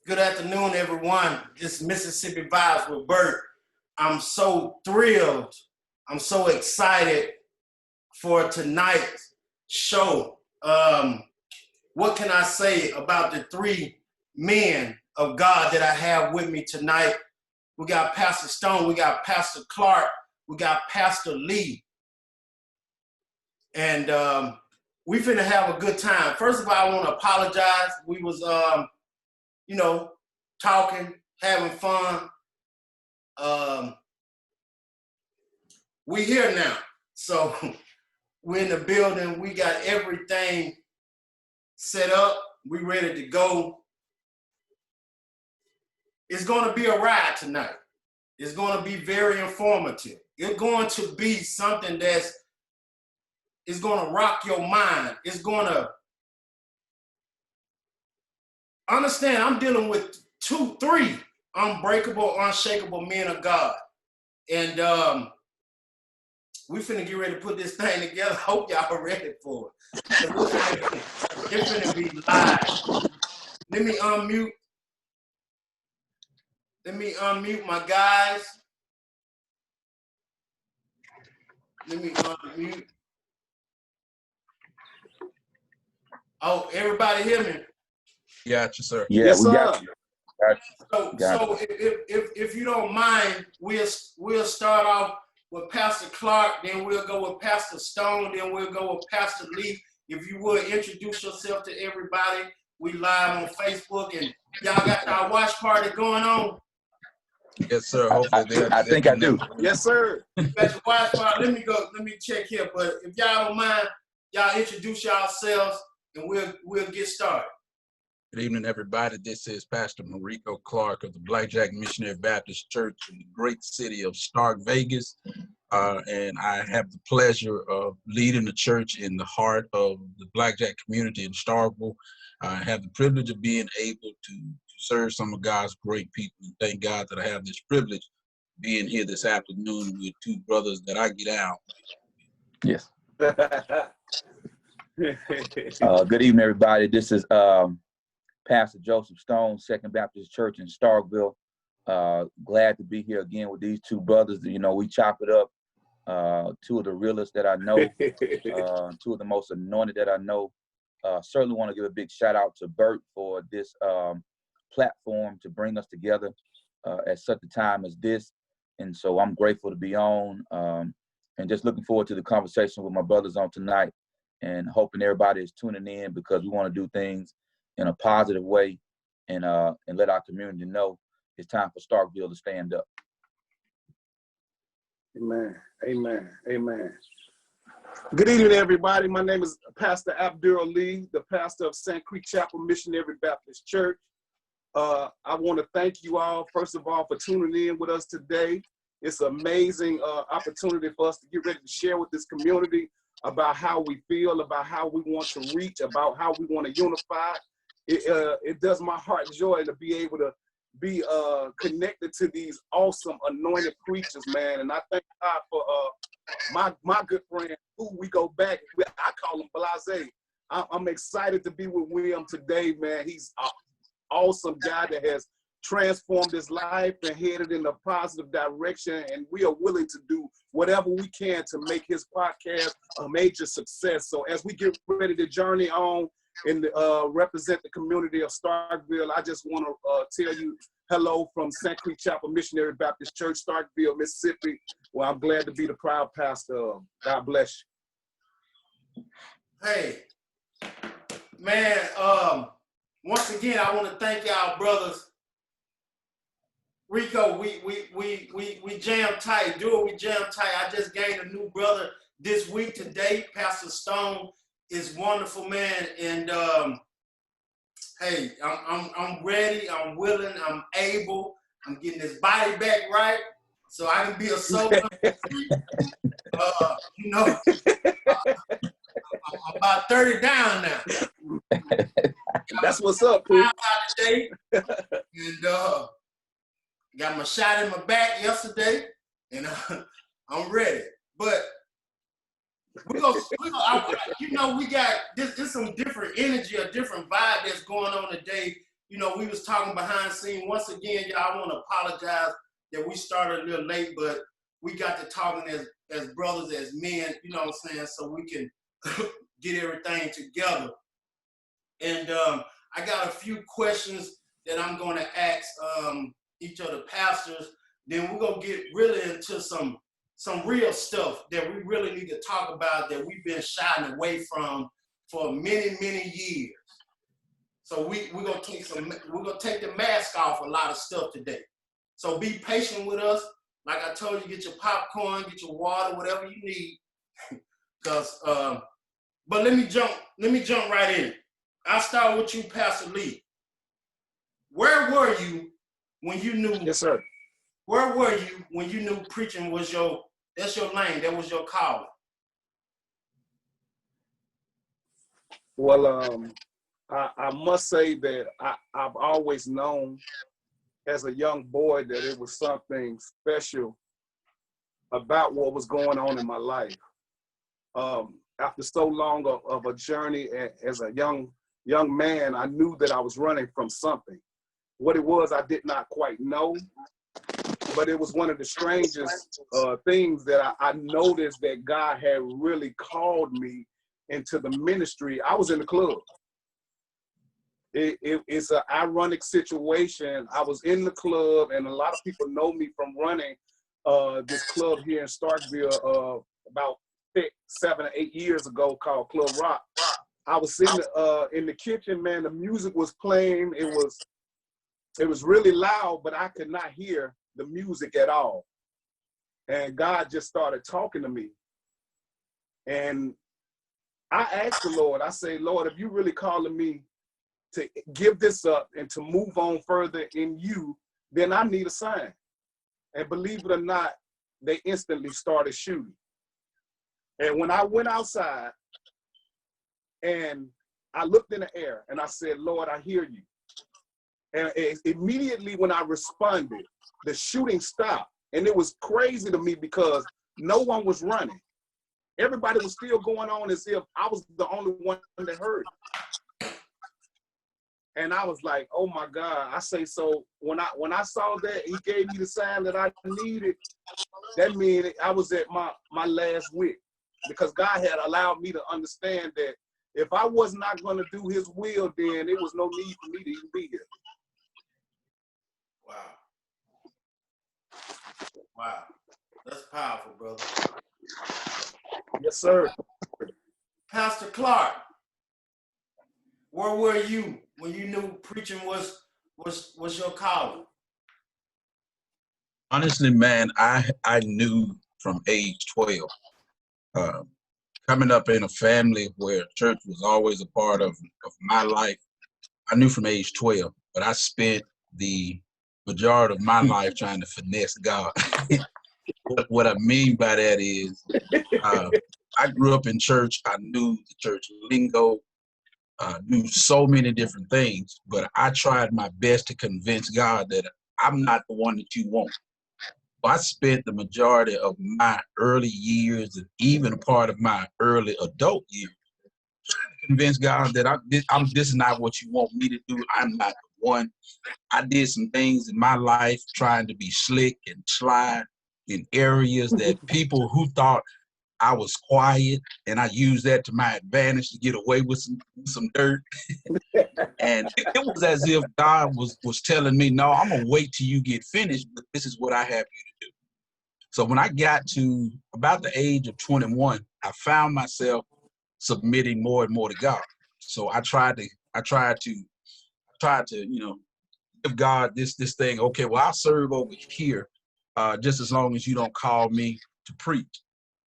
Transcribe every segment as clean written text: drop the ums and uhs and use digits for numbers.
Good afternoon, everyone. This is Mississippi Vibes with Bert. I'm so thrilled. I'm so excited for tonight's show. What can I say about the three men of God that I have with me tonight? We got Pastor Stone, we got Pastor Clark, we got Pastor Lee. And we finna have a good time. First of all, I want to apologize. We was talking, having fun. We here now. So we're in the building. We got everything set up. We ready to go. It's going to be a ride tonight. It's going to be very informative. It's going to be something it's going to rock your mind. It's going to understand I'm dealing with three unbreakable, unshakable men of God. And we finna get ready to put this thing together. Hope y'all are ready for it. It's finna be live. Let me unmute my guys. Let me unmute. Oh, everybody hear me? Got you, sir. Yeah, yes, we sir. got you. So if you don't mind, we'll start off with Pastor Clark, then we'll go with Pastor Stone, then we'll go with Pastor Lee. If you would introduce yourself to everybody. We live on Facebook, and y'all got our watch party going on. Yes, sir. Hopefully I think I do. Yes, sir. Got your watch party. Let me check here. But if y'all don't mind, y'all introduce yourselves, and we'll get started. Good evening, everybody. This is Pastor Mariko Clark of the Blackjack Missionary Baptist Church in the great city of Starkville. And I have the pleasure of leading the church in the heart of the Blackjack community in Starkville. I have the privilege of being able to serve some of God's great people. And thank God that I have this privilege being here this afternoon with two brothers that I get out. Yes. Good evening, everybody. This is Pastor Joseph Stone, Second Baptist Church in Starkville. Glad to be here again with these two brothers. You know, we chop it up. Two of the realest that I know, two of the most anointed that I know. Certainly want to give a big shout out to Bert for this platform to bring us together at such a time as this. And so I'm grateful to be on and just looking forward to the conversation with my brothers on tonight and hoping everybody is tuning in because we want to do things in a positive way and let our community know it's time for Starkville to stand up. Amen. Amen. Amen. Good evening, everybody. My name is Pastor Abdul Lee, the pastor of St. Creek Chapel Missionary Baptist Church. I want to thank you all, first of all, for tuning in with us today. It's an amazing opportunity for us to get ready to share with this community about how we feel, about how we want to reach, about how we want to unify. It does my heart joy to be able to be connected to these awesome anointed preachers, man. And I thank God for my good friend, who we go back, I call him Blase. I'm excited to be with William today, man. He's an awesome guy that has transformed his life and headed in a positive direction. And we are willing to do whatever we can to make his podcast a major success. So as we get ready to journey on and represent the community of Starkville, I just want to tell you hello from St. Creek Chapel Missionary Baptist Church, Starkville, Mississippi. Well, I'm glad to be the proud pastor of. God bless you. Hey, man, once again, I want to thank y'all brothers. Rico, we jam tight. We jam tight. I just gained a new brother this week today. Pastor Stone is wonderful, man. And hey, I'm ready. I'm willing. I'm able. I'm getting this body back right, so I can be a soldier. I'm about 30 down now. That's what's up, Pooh. Today, and got my shot in my back yesterday, and I'm ready. But we got this some different energy, a different vibe that's going on today you know, we was talking behind the scene. Once again, y'all, I want to apologize that we started a little late, but we got to talking as brothers, as men, you know what I'm saying, so we can get everything together. And I got a few questions that I'm going to ask each of the pastors. Then we're going to get really into some real stuff that we really need to talk about that we've been shying away from for many, many years. So we're gonna take the mask off a lot of stuff today. So be patient with us. Like I told you, get your popcorn, get your water, whatever you need. Cause but let me jump right in. I'll start with you, Pastor Lee. Where were you when you knew? Yes, sir. Where were you when you knew preaching was that's your lane, that was your calling? Well, I must say that I've always known as a young boy that it was something special about what was going on in my life. After so long of a journey as a young man, I knew that I was running from something. What it was, I did not quite know, but it was one of the strangest things that I noticed that God had really called me into the ministry. I was in the club. It's an ironic situation. I was in the club, and a lot of people know me from running this club here in Starkville about 7 or 8 years ago called Club Rock. I was sitting in the kitchen, man. The music was playing. It was really loud, but I could not hear the music at all. And God just started talking to me. And I asked the Lord, I say, Lord, if you really calling me to give this up and to move on further in you, then I need a sign. And believe it or not, they instantly started shooting. And when I went outside and I looked in the air and I said, Lord, I hear you. And immediately when I responded, the shooting stopped. And it was crazy to me because no one was running. Everybody was still going on as if I was the only one that heard it. And I was like, oh my God. I say, so when I saw that, he gave me the sign that I needed. That means I was at my last wick, because God had allowed me to understand that if I was not going to do his will, then there was no need for me to even be here. Wow. Wow. That's powerful, brother. Yes, sir. Pastor Clark, where were you when you knew preaching was your calling? Honestly, man, I knew from age 12. Coming up in a family where church was always a part of my life, I knew from age 12, but I spent the majority of my life trying to finesse God. What I mean by that is I grew up in church. I knew the church lingo, knew so many different things, but I tried my best to convince God that I'm not the one that you want. I spent the majority of my early years and even a part of my early adult years trying to convince God that this is not what you want me to do. I'm not the one. I did some things in my life trying to be slick and sly in areas that people who thought I was quiet, and I used that to my advantage to get away with some dirt. And it was as if God was telling me, no, I'm gonna wait till you get finished, but this is what I have you to do. So when I got to about the age of 21, I found myself submitting more and more to God. So I tried to, give God this thing. Okay, well, I'll serve over here, just as long as you don't call me to preach.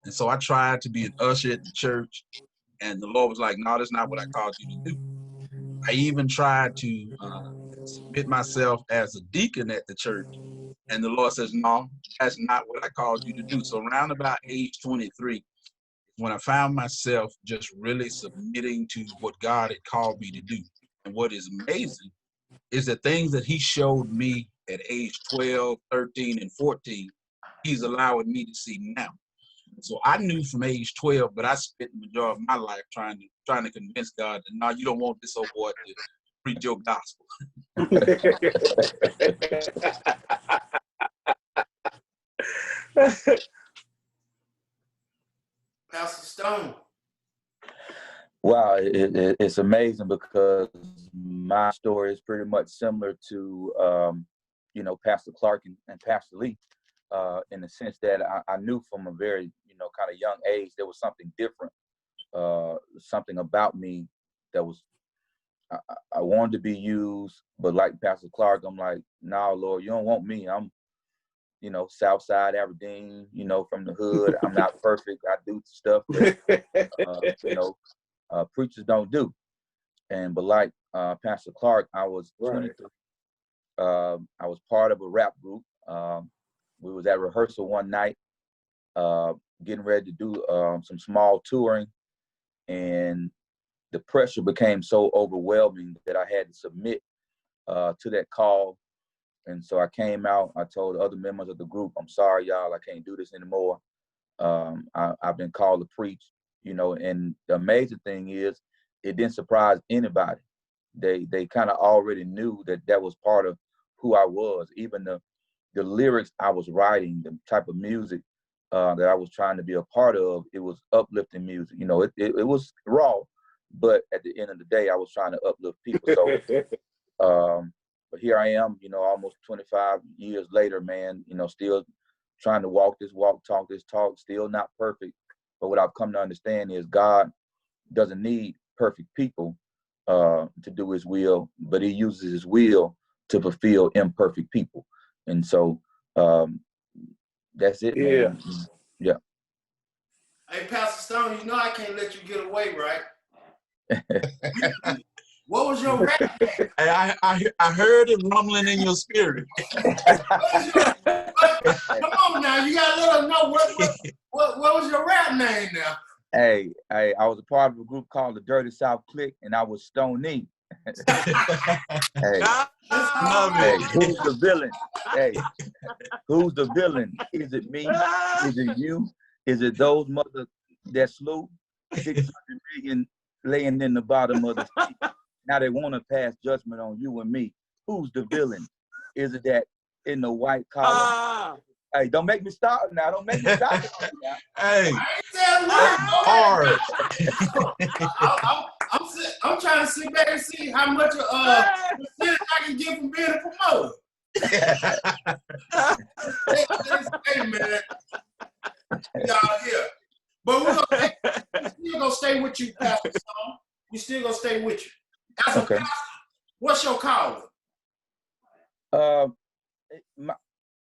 And so I tried to be an usher at the church, and the Lord was like, no, that's not what I called you to do. I even tried to submit myself as a deacon at the church, and the Lord says, no, that's not what I called you to do. So around about age 23, when I found myself just really submitting to what God had called me to do. And what is amazing is the things that he showed me at age 12, 13, and 14, he's allowing me to see now. So I knew from age 12, but I spent the majority of my life trying to convince God that, no, you don't want this old boy to preach your gospel. Pastor Stone. Wow, it's amazing because my story is pretty much similar to, Pastor Clark and Pastor Lee, in the sense that I knew from a very, kind of young age, there was something different, something about me that was, I wanted to be used, but like Pastor Clark, I'm like, nah, Lord, you don't want me. I'm, Southside Aberdeen, from the hood. I'm not perfect. I do stuff that, preachers don't do. But like Pastor Clark, I was 23. I was part of a rap group. We was at rehearsal one night, getting ready to do some small touring, and the pressure became so overwhelming that I had to submit to that call. And so I came out. I told other members of the group, "I'm sorry, y'all. I can't do this anymore. I've been called to preach." And the amazing thing is, it didn't surprise anybody. They kind of already knew that was part of who I was. Even the lyrics I was writing, the type of music that I was trying to be a part of, it was uplifting music. It was raw, but at the end of the day, I was trying to uplift people. So, but here I am, almost 25 years later, man. Still trying to walk this walk, talk this talk. Still not perfect, but what I've come to understand is God doesn't need perfect people to do His will, but He uses His will to fulfill imperfect people. And so that's it, man. Yeah. Hey, Pastor Stone, I can't let you get away, right? What was your rap name? I heard it rumbling in your spirit. Come on now, you gotta let us know what was your rap name now? Hey, I was a part of a group called the Dirty South Clique, and I was Stoney. Hey, who's the villain? Hey, who's the villain? Is it me? Is it you? Is it those mothers that slew 600 million laying in the bottom of the sea? Now they want to pass judgment on you and me. Who's the villain? Is it that in the white collar? Hey, don't make me stop now. Don't make me stop now. Hey, hard. I'm trying to sit back and see how much percentage I can get from being a promoter. Hey, man, y'all here, but we're still gonna stay with you, Pastor Stone. We still gonna stay with you. As a pastor, what's your calling?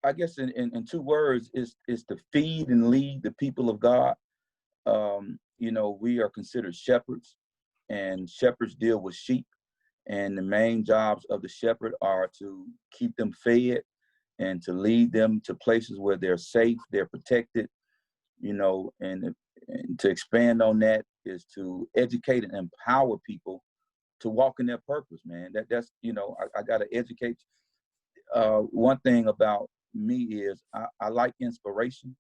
I guess in two words is to feed and lead the people of God. We are considered shepherds, and shepherds deal with sheep, and the main jobs of the shepherd are to keep them fed and to lead them to places where they're safe, they're protected, and to expand on that is to educate and empower people to walk in their purpose, man. That's I got to educate. One thing about me is I like inspiration,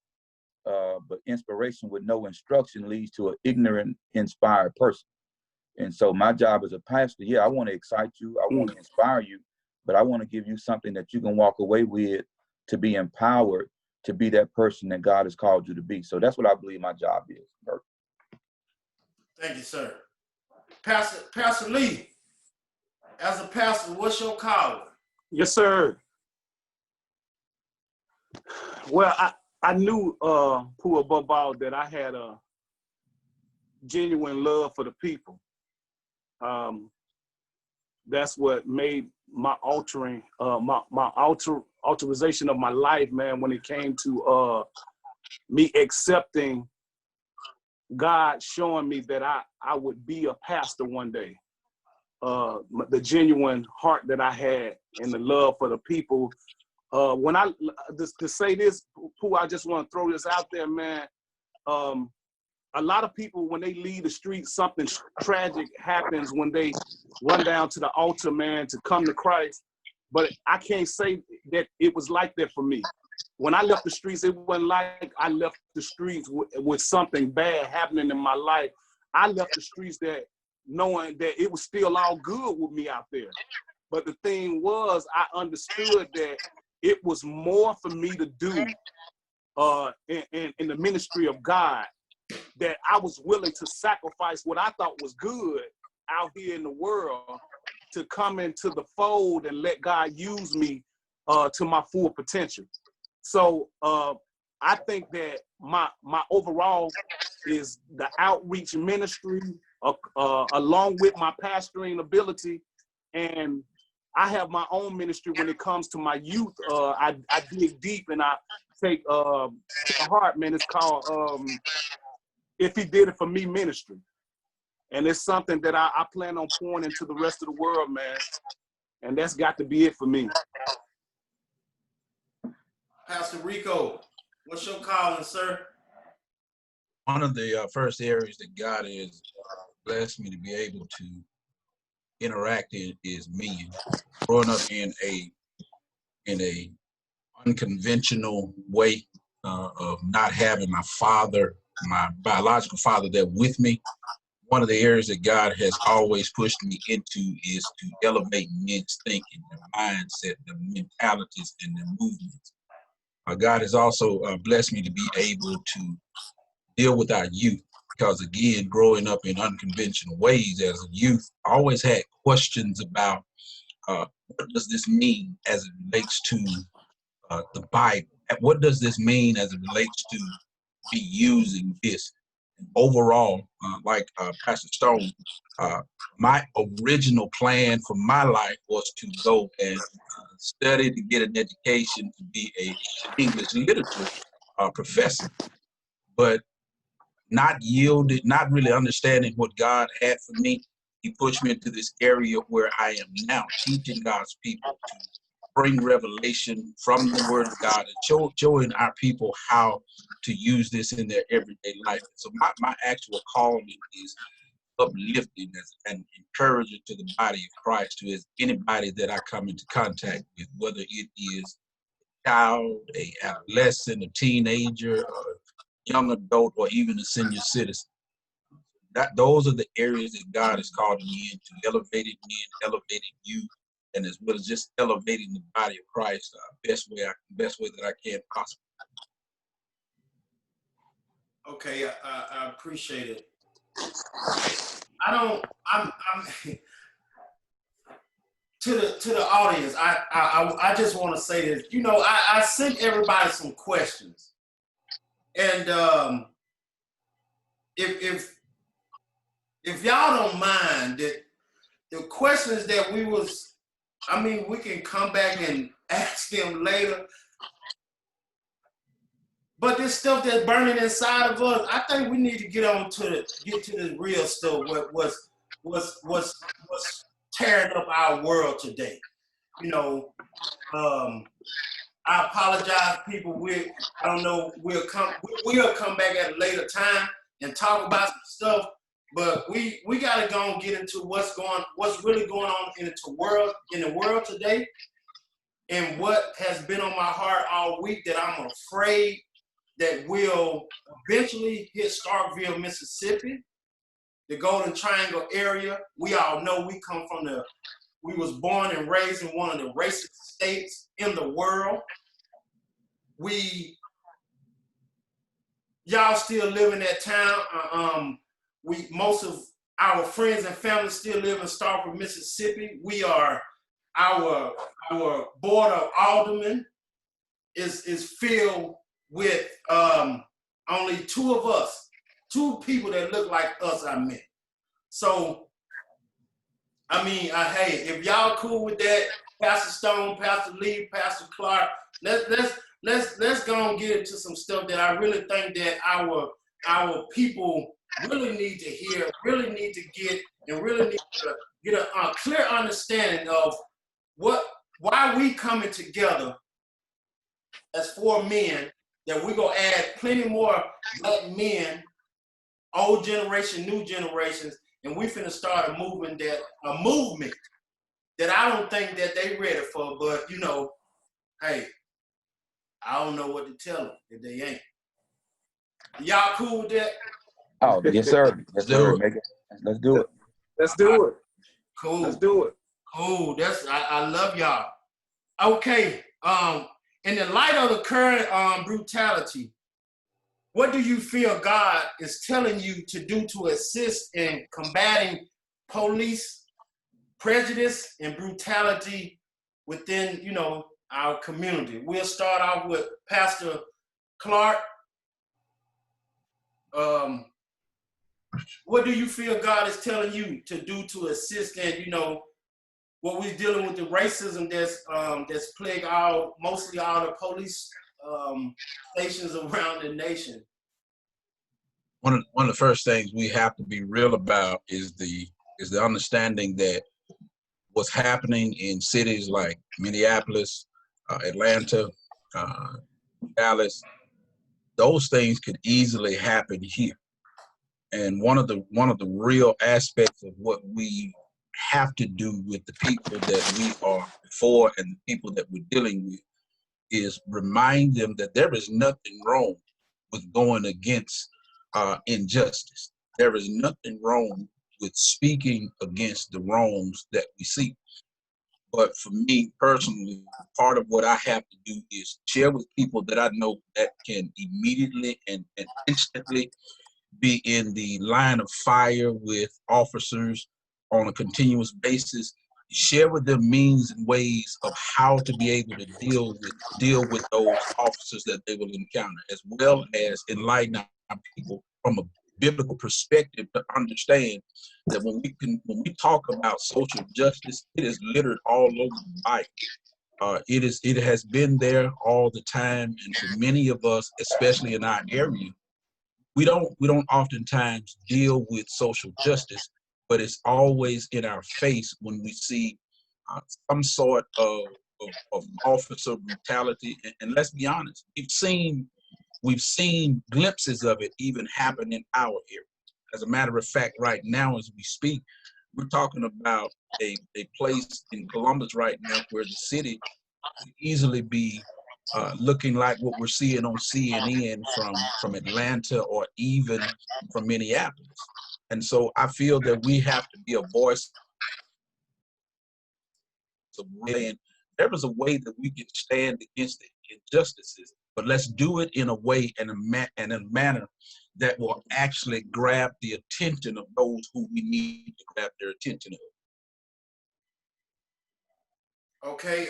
but inspiration with no instruction leads to an ignorant, inspired person. And so my job as a pastor, I want to excite you, I want to inspire you, but I want to give you something that you can walk away with to be empowered to be that person that God has called you to be. So that's what I believe my job is, Bert. Thank you, sir. Pastor Lee, as a pastor, what's your calling? Yes, sir. Well, I knew who above all that I had a genuine love for the people. That's what made my altering, alteration of my life, man, when it came to me accepting God showing me that I would be a pastor one day. The genuine heart that I had and the love for the people. When to say this, Pooh, I just want to throw this out there, man. A lot of people, when they leave the street, something tragic happens when they run down to the altar, man, to come to Christ. But I can't say that it was like that for me. When I left the streets, it wasn't like I left the streets with something bad happening in my life. I left the streets that knowing that it was still all good with me out there. But the thing was, I understood that it was more for me to do in the ministry of God, that I was willing to sacrifice what I thought was good out here in the world to come into the fold and let God use me to my full potential. So I think that my overall is the outreach ministry along with my pastoring ability, and I have my own ministry when it comes to my youth. I dig deep and I take to the heart, man. It's called If He Did It For Me ministry. And it's something that I plan on pouring into the rest of the world, man. And that's got to be it for me. Pastor Rico, what's your calling, sir? One of the first areas that God has blessed me to be able to interact in is men. Growing up in a unconventional way of not having my father, my biological father, there with me. One of the areas that God has always pushed me into is to elevate men's thinking, their mindset, their mentalities, and their movements. God has also blessed me to be able to deal with our youth, because again, growing up in unconventional ways as a youth, I always had questions about what does this mean as it relates to the Bible? What does this mean as it relates to me using this? Overall, like Pastor Stone, my original plan for my life was to go and study to get an education to be an English literature professor, but not really understanding what God had for me. He pushed me into this area where I am now, teaching God's people to bring revelation from the Word of God and showing our people how to use this in their everyday life. So my actual calling is uplifting and encouraging to the body of Christ, to anybody that I come into contact with, whether it is a child, a adolescent, a teenager, a young adult, or even a senior citizen. Those are the areas that God has called me into: elevating men, elevating youth, and as well as just elevating the body of Christ best way that I can possibly. Okay, I appreciate it. I'm to the audience. I just want to say this. You know, I sent everybody some questions, and if y'all don't mind, that the questions that we can come back and ask them later. But this stuff that's burning inside of us, I think we need to get to the real stuff. What's tearing up our world today? You know, I apologize, people. I don't know. We'll come back at a later time and talk about some stuff. But we gotta go and get into what's really going on in the world today, and what has been on my heart all week that I'm afraid that will eventually hit Starkville, Mississippi, the Golden Triangle area. We all know we was born and raised in one of the racist states in the world. Y'all still live in that town. Most of our friends and family still live in Starkville, Mississippi. Our board of aldermen is filled with only two people that look like us. I met. So, hey, if y'all cool with that, Pastor Stone, Pastor Lee, Pastor Clark, let's go and get into some stuff that I really think that our people really need to hear, really need to get, and really need to get a clear understanding of why we coming together as 4 men, that we're going to add plenty more black men, old generation, new generations, and we finna start a movement that I don't think that they ready for, but you know, hey, I don't know what to tell them if they ain't. Y'all cool with that? Oh, yes, sir. Yes, sir. Let's do it. Let's do it. Cool. Let's do it. Oh, I love y'all. Okay. In the light of the current brutality, what do you feel God is telling you to do to assist in combating police prejudice and brutality within, our community? We'll start off with Pastor Clark. What do you feel God is telling you to do to assist in, what we're dealing with the racism that's plagued mostly all the police stations around the nation? One of the first things we have to be real about is the understanding that what's happening in cities like Minneapolis, Atlanta, Dallas, those things could easily happen here. And one of the real aspects of what we have to do with the people that we are for and the people that we're dealing with is remind them that there is nothing wrong with going against injustice. There is nothing wrong with speaking against the wrongs that we see. But for me personally, part of what I have to do is share with people that I know that can immediately and instantly be in the line of fire with officers on a continuous basis, share with them means and ways of how to be able to deal with those officers that they will encounter, as well as enlighten our people from a biblical perspective to understand that when we talk about social justice, it is littered all over the Bible. It has been there all the time, and for many of us, especially in our area, we don't oftentimes deal with social justice, but it's always in our face when we see some sort of officer brutality. And let's be honest, we've seen glimpses of it even happen in our area. As a matter of fact, right now as we speak, we're talking about a place in Columbus right now where the city could easily be looking like what we're seeing on CNN from Atlanta or even from Minneapolis. And so I feel that we have to be a voice of saying there is a way that we can stand against the injustices, but let's do it in a way and in a manner that will actually grab the attention of those who we need to grab their attention of. Okay,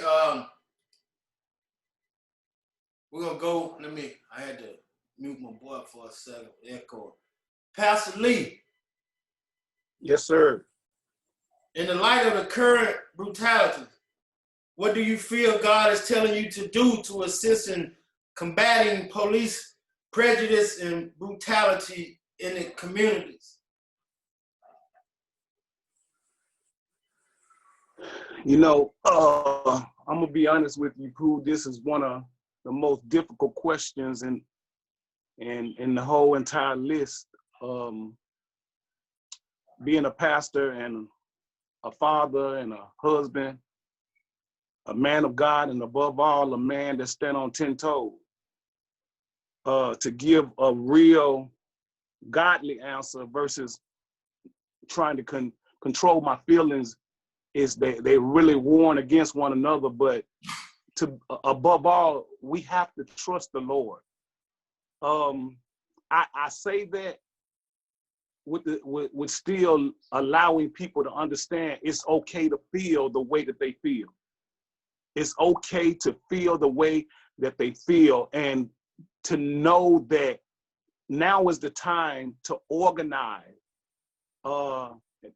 we're gonna go. I had to mute my boy for a second. Echo. Pastor Lee. Yes, sir. In the light of the current brutality, what do you feel God is telling you to do to assist in combating police prejudice and brutality in the communities? I'm gonna be honest with you, Pooh. This is one of the most difficult questions in the whole entire list. Being a pastor and a father and a husband, a man of God, and above all, a man that stands on 10 toes. To give a real godly answer versus trying to control my feelings is they really warn against one another. But above all, we have to trust the Lord. I say that with still allowing people to understand it's okay to feel the way that they feel. It's okay to feel the way that they feel, and to know that now is the time to organize,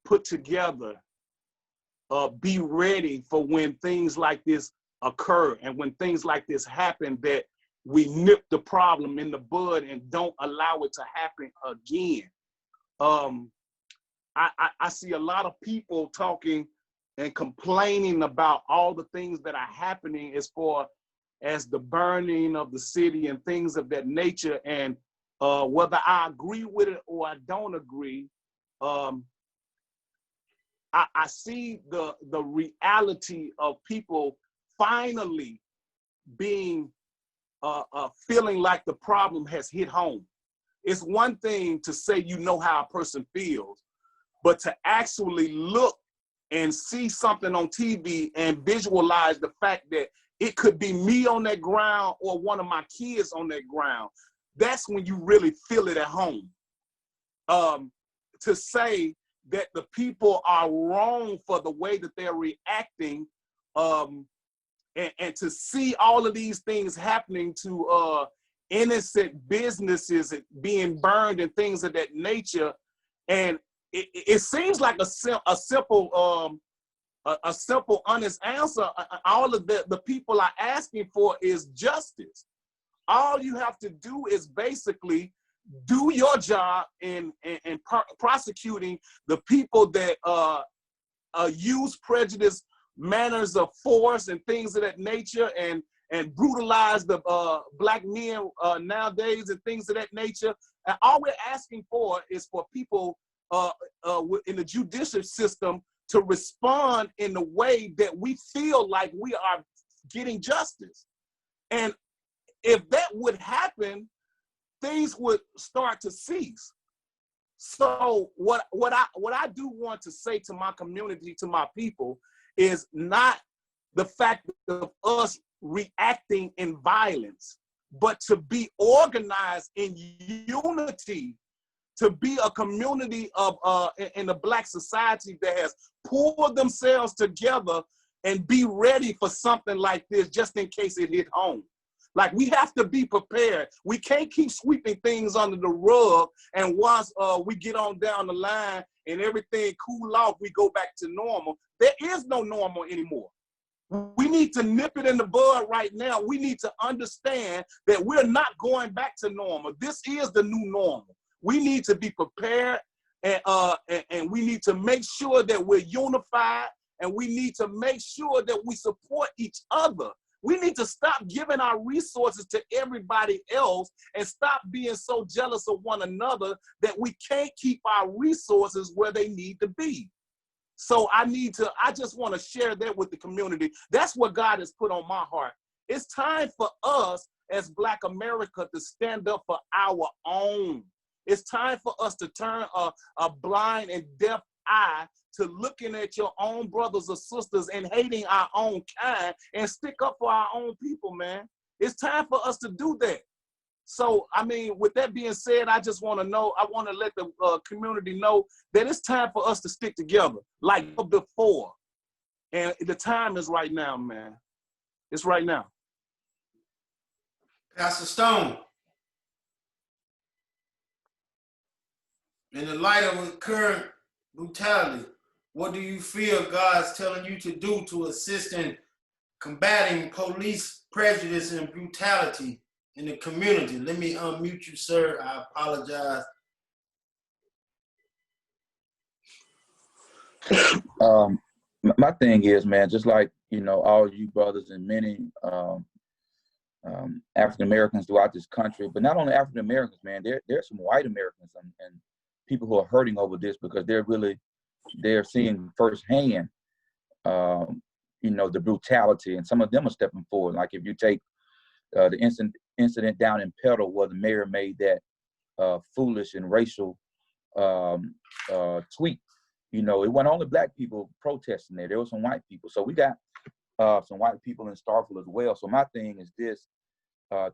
put together, be ready for when things like this occur, and when things like this happen, that we nip the problem in the bud and don't allow it to happen again. I see a lot of people talking and complaining about all the things that are happening as far as the burning of the city and things of that nature. And whether I agree with it or I don't agree, I see the reality of people finally being feeling like the problem has hit home. It's one thing to say you know how a person feels, but to actually look and see something on TV and visualize the fact that it could be me on that ground or one of my kids on that ground, that's when you really feel it at home. To say that the people are wrong for the way that they're reacting, and to see all of these things happening to innocent businesses being burned and things of that nature, and it seems like a simple, honest answer. All of the people are asking for is justice. All you have to do is basically do your job in prosecuting the people that use prejudice, manners of force, and things of that nature, and brutalize the black men nowadays and things of that nature. And all we're asking for is for people in the judicial system to respond in the way that we feel like we are getting justice. And if that would happen, things would start to cease. So what I do want to say to my community, to my people, is not the fact of us reacting in violence, but to be organized in unity, to be a community of in the Black society that has pulled themselves together and be ready for something like this, just in case it hit home. Like, we have to be prepared. We can't keep sweeping things under the rug, and once we get on down the line and everything cool off, we go back to normal. There is no normal anymore. We need to nip it in the bud right now. We need to understand that we're not going back to normal. This is the new normal. We need to be prepared, and we need to make sure that we're unified, and we need to make sure that we support each other. We need to stop giving our resources to everybody else and stop being so jealous of one another that we can't keep our resources where they need to be. So I just want to share that with the community. That's what God has put on my heart. It's time for us as Black America to stand up for our own. It's time for us to turn a blind and deaf eye to looking at your own brothers or sisters and hating our own kind, and stick up for our own people, man. It's time for us to do that. So, I mean, with that being said, I just want to let the community know that it's time for us to stick together like before. And the time is right now, man. It's right now. Pastor Stone, in the light of the current brutality, what do you feel God's telling you to do to assist in combating police prejudice and brutality in the community? Let me unmute you, sir. I apologize. My thing is, man, just like, all you brothers and many African Americans throughout this country, but not only African Americans, man, there's some white Americans and people who are hurting over this because they're seeing firsthand, the brutality, and some of them are stepping forward. Like if you take the incident down in Petal where the mayor made that foolish and racial tweet. It wasn't only Black people protesting there. There were some white people. So we got some white people in Starkville as well. So my thing is this,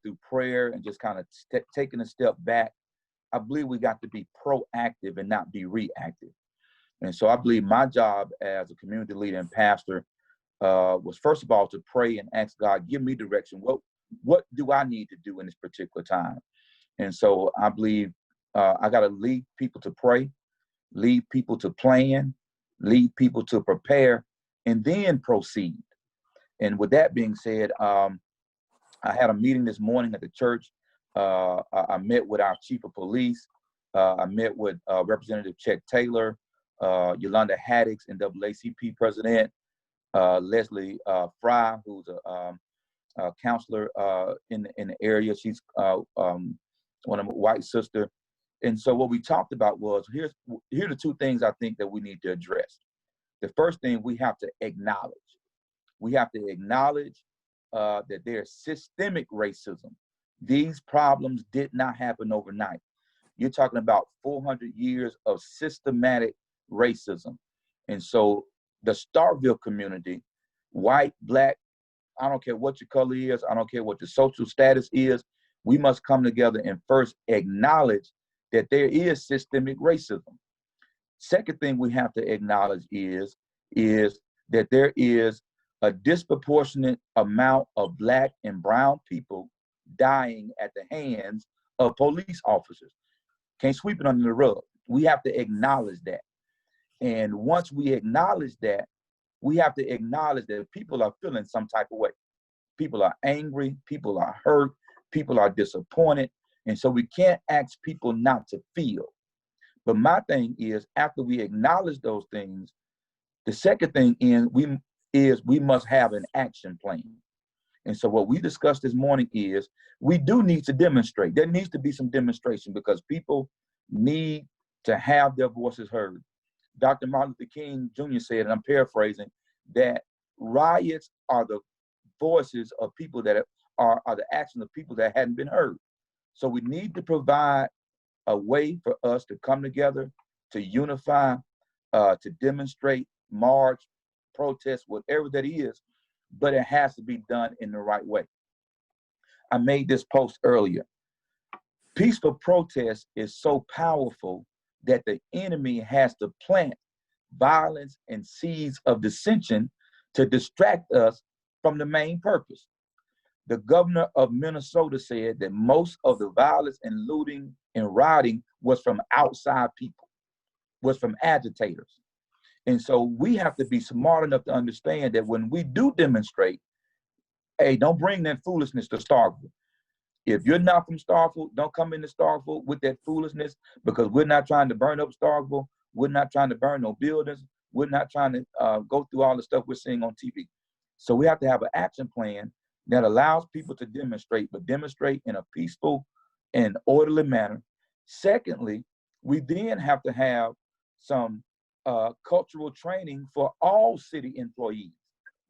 through prayer and just kind of taking a step back, I believe we got to be proactive and not be reactive. And so I believe my job as a community leader and pastor was, first of all, to pray and ask God, give me direction. What do I need to do in this particular time? And so I believe I got to lead people to pray, lead people to plan, lead people to prepare, and then proceed. And with that being said, I had a meeting this morning at the church. I met with our chief of police. I met with Representative Chet Taylor, Yolanda Haddix, NAACP president, Leslie Fry, who's a counselor in the area. She's one of my white sister. And so what we talked about was, here are the two things I think that we need to address. The first thing we have to acknowledge. We have to acknowledge that there's systemic racism. These problems did not happen overnight. You're talking about 400 years of systematic racism. And so the Starkville community, white, black, I don't care what your color is, I don't care what your social status is, we must come together and first acknowledge that there is systemic racism. Second thing we have to acknowledge is that there is a disproportionate amount of black and brown people dying at the hands of police officers. Can't sweep it under the rug. We have to acknowledge that. And once we acknowledge that, we have to acknowledge that people are feeling some type of way. People are angry, people are hurt, people are disappointed. And so we can't ask people not to feel. But my thing is, after we acknowledge those things, the second thing we must have an action plan. And so what we discussed this morning is we do need to demonstrate. There needs to be some demonstration because people need to have their voices heard. Dr. Martin Luther King Jr. said, and I'm paraphrasing, that riots are the voices of people that are the actions of people that hadn't been heard. So we need to provide a way for us to come together, to unify, to demonstrate, march, protest, whatever that is, but it has to be done in the right way. I made this post earlier. Peaceful protest is so powerful that the enemy has to plant violence and seeds of dissension to distract us from the main purpose. The governor of Minnesota said that most of the violence and looting and rioting was from outside people, was from agitators. And so we have to be smart enough to understand that when we do demonstrate, hey, don't bring that foolishness to Starkville. If you're not from Starkville, don't come into Starkville with that foolishness, because we're not trying to burn up Starkville. We're not trying to burn no buildings. We're not trying to go through all the stuff we're seeing on TV. So we have to have an action plan that allows people to demonstrate, but demonstrate in a peaceful and orderly manner. Secondly, we then have to have some cultural training for all city employees,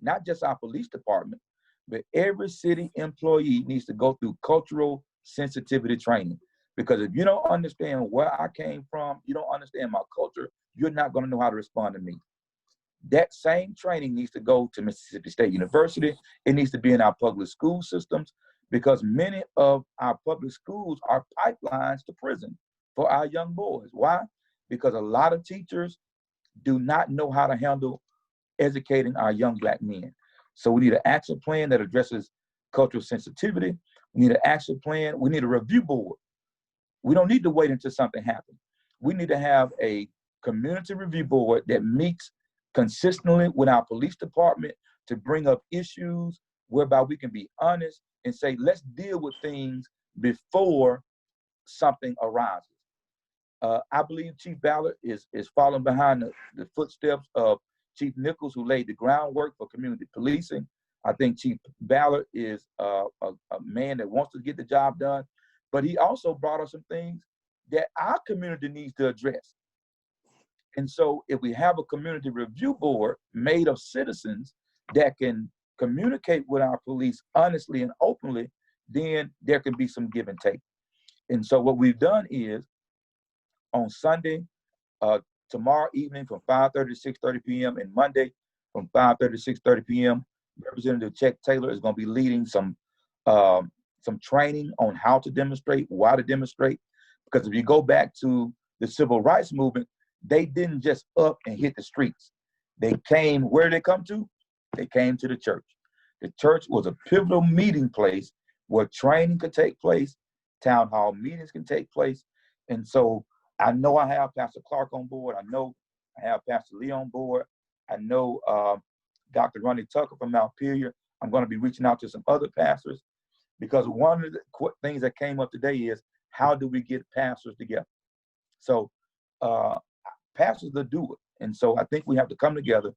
not just our police department, but every city employee needs to go through cultural sensitivity training. Because if you don't understand where I came from, you don't understand my culture, you're not going to know how to respond to me. That same training needs to go to Mississippi State University. It needs to be in our public school systems, because many of our public schools are pipelines to prison for our young boys. Why? Because a lot of teachers do not know how to handle educating our young black men. So we need an action plan that addresses cultural sensitivity. We need an action plan. We need a review board. We don't need to wait until something happens. We need to have a community review board that meets consistently with our police department to bring up issues whereby we can be honest and say, let's deal with things before something arises. I believe Chief Ballard is following behind the footsteps of Chief Nichols, who laid the groundwork for community policing. I think Chief Ballard is a man that wants to get the job done, but he also brought us some things that our community needs to address. And so if we have a community review board made of citizens that can communicate with our police honestly and openly, then there can be some give and take. And so what we've done is on Sunday, tomorrow evening from 5:30 to 6:30 p.m. and Monday from 5:30 to 6:30 p.m., Representative Chet Taylor is going to be leading some training on how to demonstrate, why to demonstrate. Because if you go back to the civil rights movement, they didn't just up and hit the streets. They came, where did they come to? They came to the church. The church was a pivotal meeting place where training could take place, town hall meetings can take place. And so I know I have Pastor Clark on board. I know I have Pastor Lee on board. I know Dr. Ronnie Tucker from Mount Pelier. I'm going to be reaching out to some other pastors, because one of the things that came up today is, how do we get pastors together? So pastors will do it. And so I think we have to come together.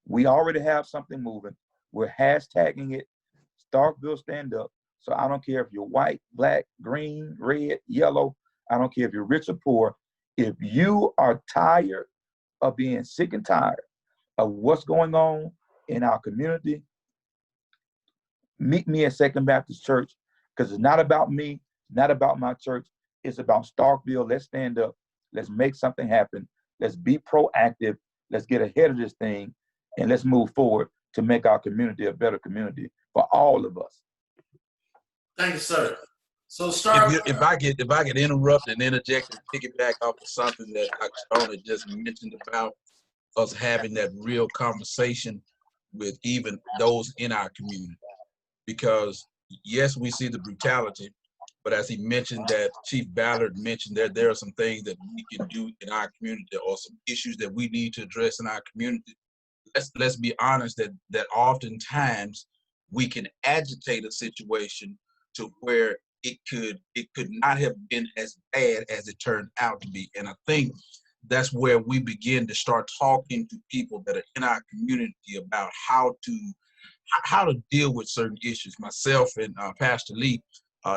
We already have something moving. We're hashtagging it, Starkville Stand Up. So I don't care if you're white, black, green, red, yellow. I don't care if you're rich or poor. If you are tired of being sick and tired of what's going on in our community, meet me at Second Baptist Church, because it's not about me, not about my church. It's about Starkville. Let's stand up. Let's make something happen. Let's be proactive. Let's get ahead of this thing. and let's move forward to make our community a better community for all of us. Thank you, sir. So start. If I get interrupted and interject and piggyback off of something that Dr. Stone had just mentioned about us having that real conversation with even those in our community. Because yes, we see the brutality, but as he mentioned, that Chief Ballard mentioned that there are some things that we can do in our community or some issues that we need to address in our community. Let's be honest that oftentimes we can agitate a situation to where it could not have been as bad as it turned out to be. And I think that's where we begin to start talking to people that are in our community about how to deal with certain issues. Myself and Pastor Lee,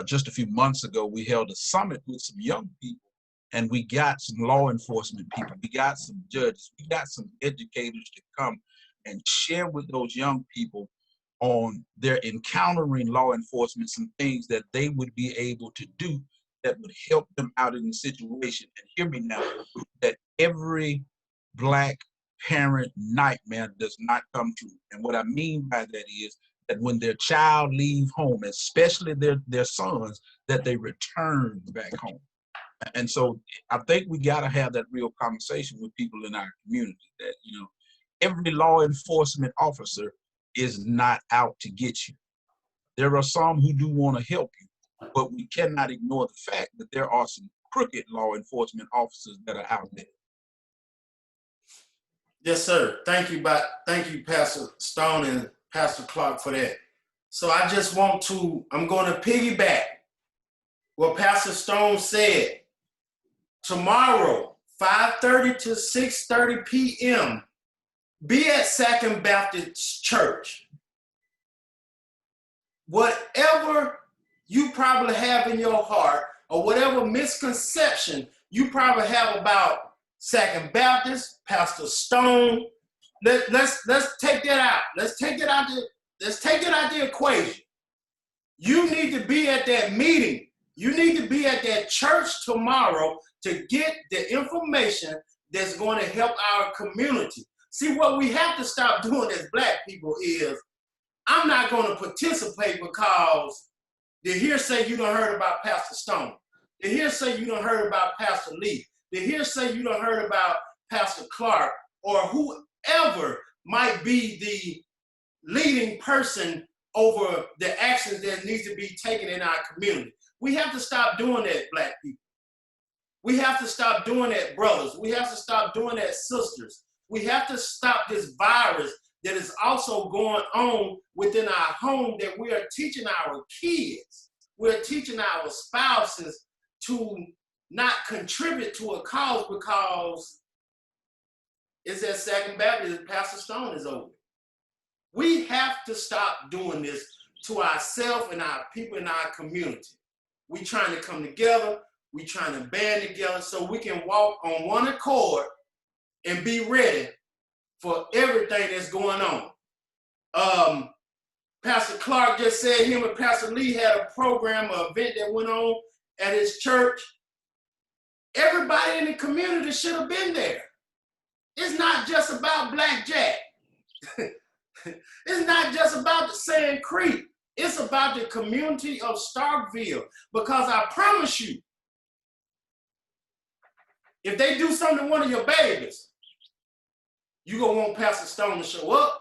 just a few months ago, we held a summit with some young people, and we got some law enforcement people, we got some judges, we got some educators to come and share with those young people on their encountering law enforcement, some things that they would be able to do that would help them out in the situation. And hear me now, that every Black parent nightmare does not come true. And what I mean by that is that when their child leave home, especially their sons, that they return back home. And so I think we got to have that real conversation with people in our community that, you know, every law enforcement officer is not out to get you. There are some who do want to help you, but we cannot ignore the fact that there are some crooked law enforcement officers that are out there. Yes, sir. Thank you, Pastor Stone and Pastor Clark, for that. So I just I'm going to piggyback what Pastor Stone said. Tomorrow, 5:30 to 6:30 p.m., be at Second Baptist Church. Whatever you probably have in your heart or whatever misconception you probably have about Second Baptist, Pastor Stone, let's take that out. Let's take it out the equation. You need to be at that meeting. You need to be at that church tomorrow to get the information that's going to help our community. See, what we have to stop doing as Black people is, I'm not going to participate because the hearsay you done heard about Pastor Stone, the hearsay you done heard about Pastor Lee, the hearsay you done heard about Pastor Clark, or whoever might be the leading person over the actions that needs to be taken in our community. We have to stop doing that, Black people. We have to stop doing that, brothers. We have to stop doing that, sisters. We have to stop this virus that is also going on within our home, that we are teaching our kids. We're teaching our spouses to not contribute to a cause because it's at Second Baptist, Pastor Stone is over. We have to stop doing this to ourselves and our people in our community. We're trying to come together. We're trying to band together so we can walk on one accord and be ready for everything that's going on. Pastor Clark just said him and Pastor Lee had a program, an event that went on at his church. Everybody in the community should have been there. It's not just about Black Jack. It's not just about the Sand Creek. It's about the community of Starkville. Because I promise you, if they do something to one of your babies, you're going to want Pastor Stone to show up.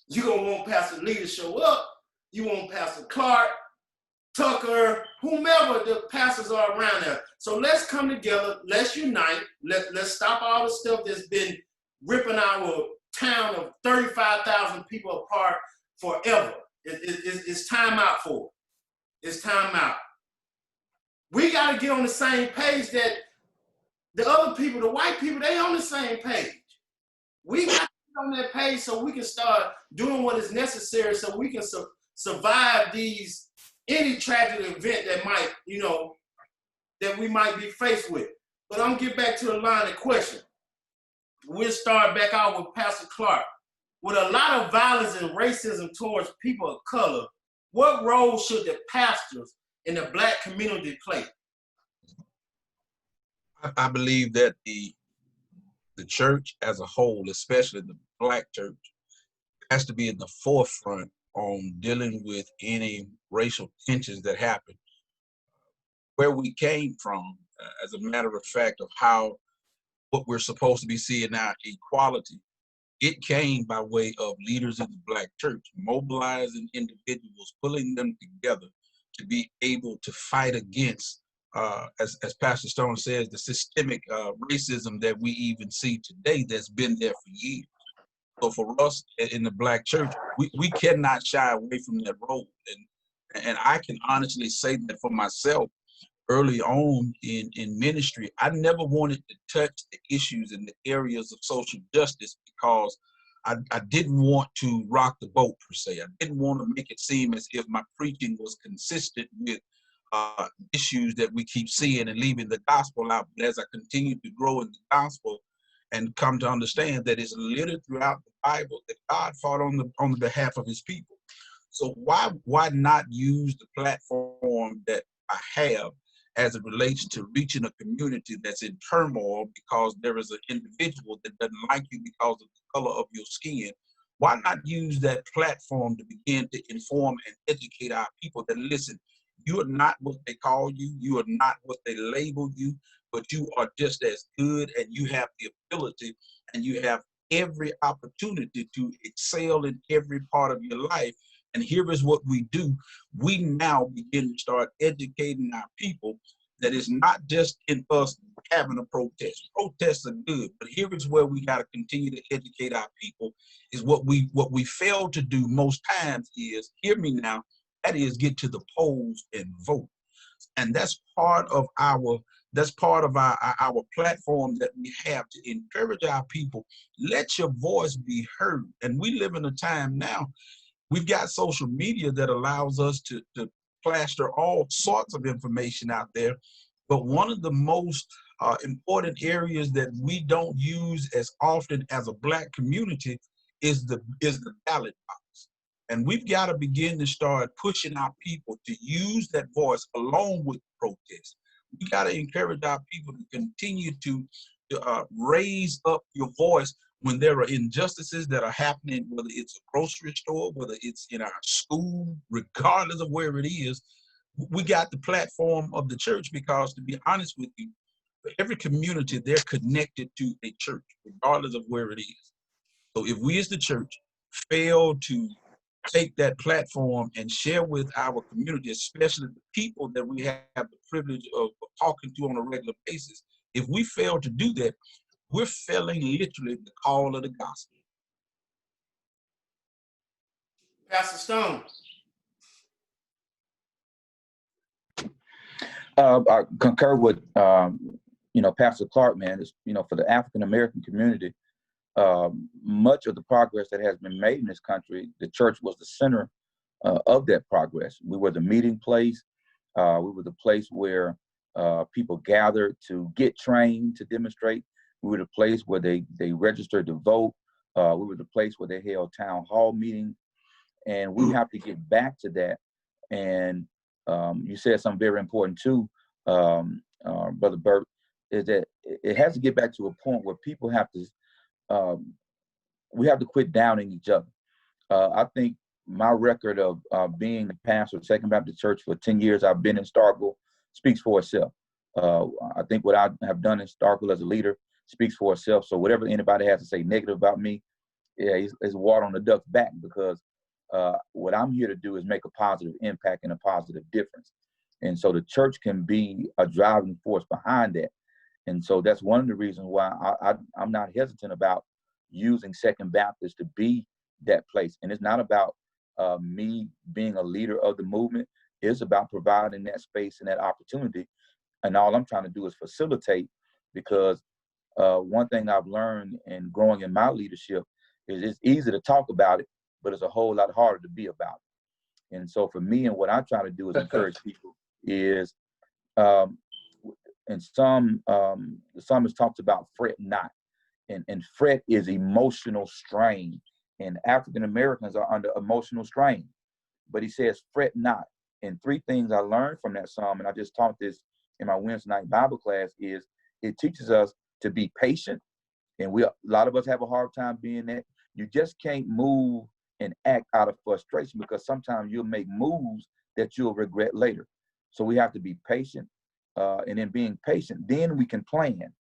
You're going to want Pastor Lee to show up. You want Pastor Clark, Tucker, whomever the pastors are around there. So let's come together. Let's unite. Let's stop all the stuff that's been ripping our town of 35,000 people apart forever. It's time out for it. It's time out. We got to get on the same page that the other people, the white people, they on the same page. We got to get on that page so we can start doing what is necessary so we can survive any tragic event that might, that we might be faced with. But I'm gonna get back to the line of question. We'll start back out with Pastor Clark. With a lot of violence and racism towards people of color, what role should the pastors in the Black community play? I believe that the church as a whole, especially the Black church has to be in the forefront on dealing with any racial tensions that happen. Where we came from, as a matter of fact, of how what we're supposed to be seeing now, equality, it came by way of leaders in the Black church, mobilizing individuals, pulling them together to be able to fight against, as Pastor Stone says, the systemic racism that we even see today that's been there for years. So for us in the Black church, we cannot shy away from that role. And I can honestly say that for myself, early on in ministry, I never wanted to touch the issues in the areas of social justice because I didn't want to rock the boat per se. I didn't want to make it seem as if my preaching was consistent with issues that we keep seeing and leaving the gospel out. But as I continue to grow in the gospel and come to understand that it's littered throughout the Bible that God fought on the behalf of his people. So why not use the platform that I have as it relates to reaching a community that's in turmoil because there is an individual that doesn't like you because of the color of your skin? Why not use that platform to begin to inform and educate our people that, listen, you are not what they call you, you are not what they label you, but you are just as good and you have the ability and you have every opportunity to excel in every part of your life. And here is what we do. We now begin to start educating our people that it's not just in us having a protest. Protests are good, but here is where we got to continue to educate our people is what we fail to do most times is, hear me now, that is get to the polls and vote. And that's part of our platform that we have to encourage our people. Let your voice be heard. And we live in a time now, we've got social media that allows us to plaster all sorts of information out there. But one of the most important areas that we don't use as often as a Black community is the ballot box. And we've got to begin to start pushing our people to use that voice along with protest. We got to encourage our people to continue to raise up your voice when there are injustices that are happening, whether it's a grocery store, whether it's in our school, regardless of where it is. We got the platform of the church because, to be honest with you, for every community, they're connected to a church, regardless of where it is. So if we as the church fail to take that platform and share with our community, especially the people that we have the privilege of talking to on a regular basis, if we fail to do that, we're failing literally the call of the gospel. Pastor Stone. I concur with Pastor Clark, man. It's, for the African American community, much of the progress that has been made in this country, the church was the center of that progress. We were the meeting place. We were the place where people gathered to get trained to demonstrate. We were the place where they registered to vote. We were the place where they held town hall meetings. And we have to get back to that. And you said something very important too, Brother Burt, is that it has to get back to a point where people have to, we have to quit downing each other. I think my record of being the pastor of Second Baptist Church for 10 years, I've been in Starkville, speaks for itself. I think what I have done in Starkville as a leader speaks for itself. So whatever anybody has to say negative about me, yeah, it's water on the duck's back, because what I'm here to do is make a positive impact and a positive difference. And so the church can be a driving force behind that. And so that's one of the reasons why I'm not hesitant about using Second Baptist to be that place. And it's not about me being a leader of the movement. It's about providing that space and that opportunity. And all I'm trying to do is facilitate, because one thing I've learned in growing in my leadership is it's easy to talk about it, but it's a whole lot harder to be about it. And so for me, and what I try to do is encourage people is, and the psalmist talks about fret not. And fret is emotional strain. And African Americans are under emotional strain. But he says, fret not. And three things I learned from that psalm, and I just taught this in my Wednesday night Bible class, is it teaches us to be patient. And a lot of us have a hard time being that. You just can't move and act out of frustration, because sometimes you'll make moves that you'll regret later. So we have to be patient, and in being patient, then we can plan.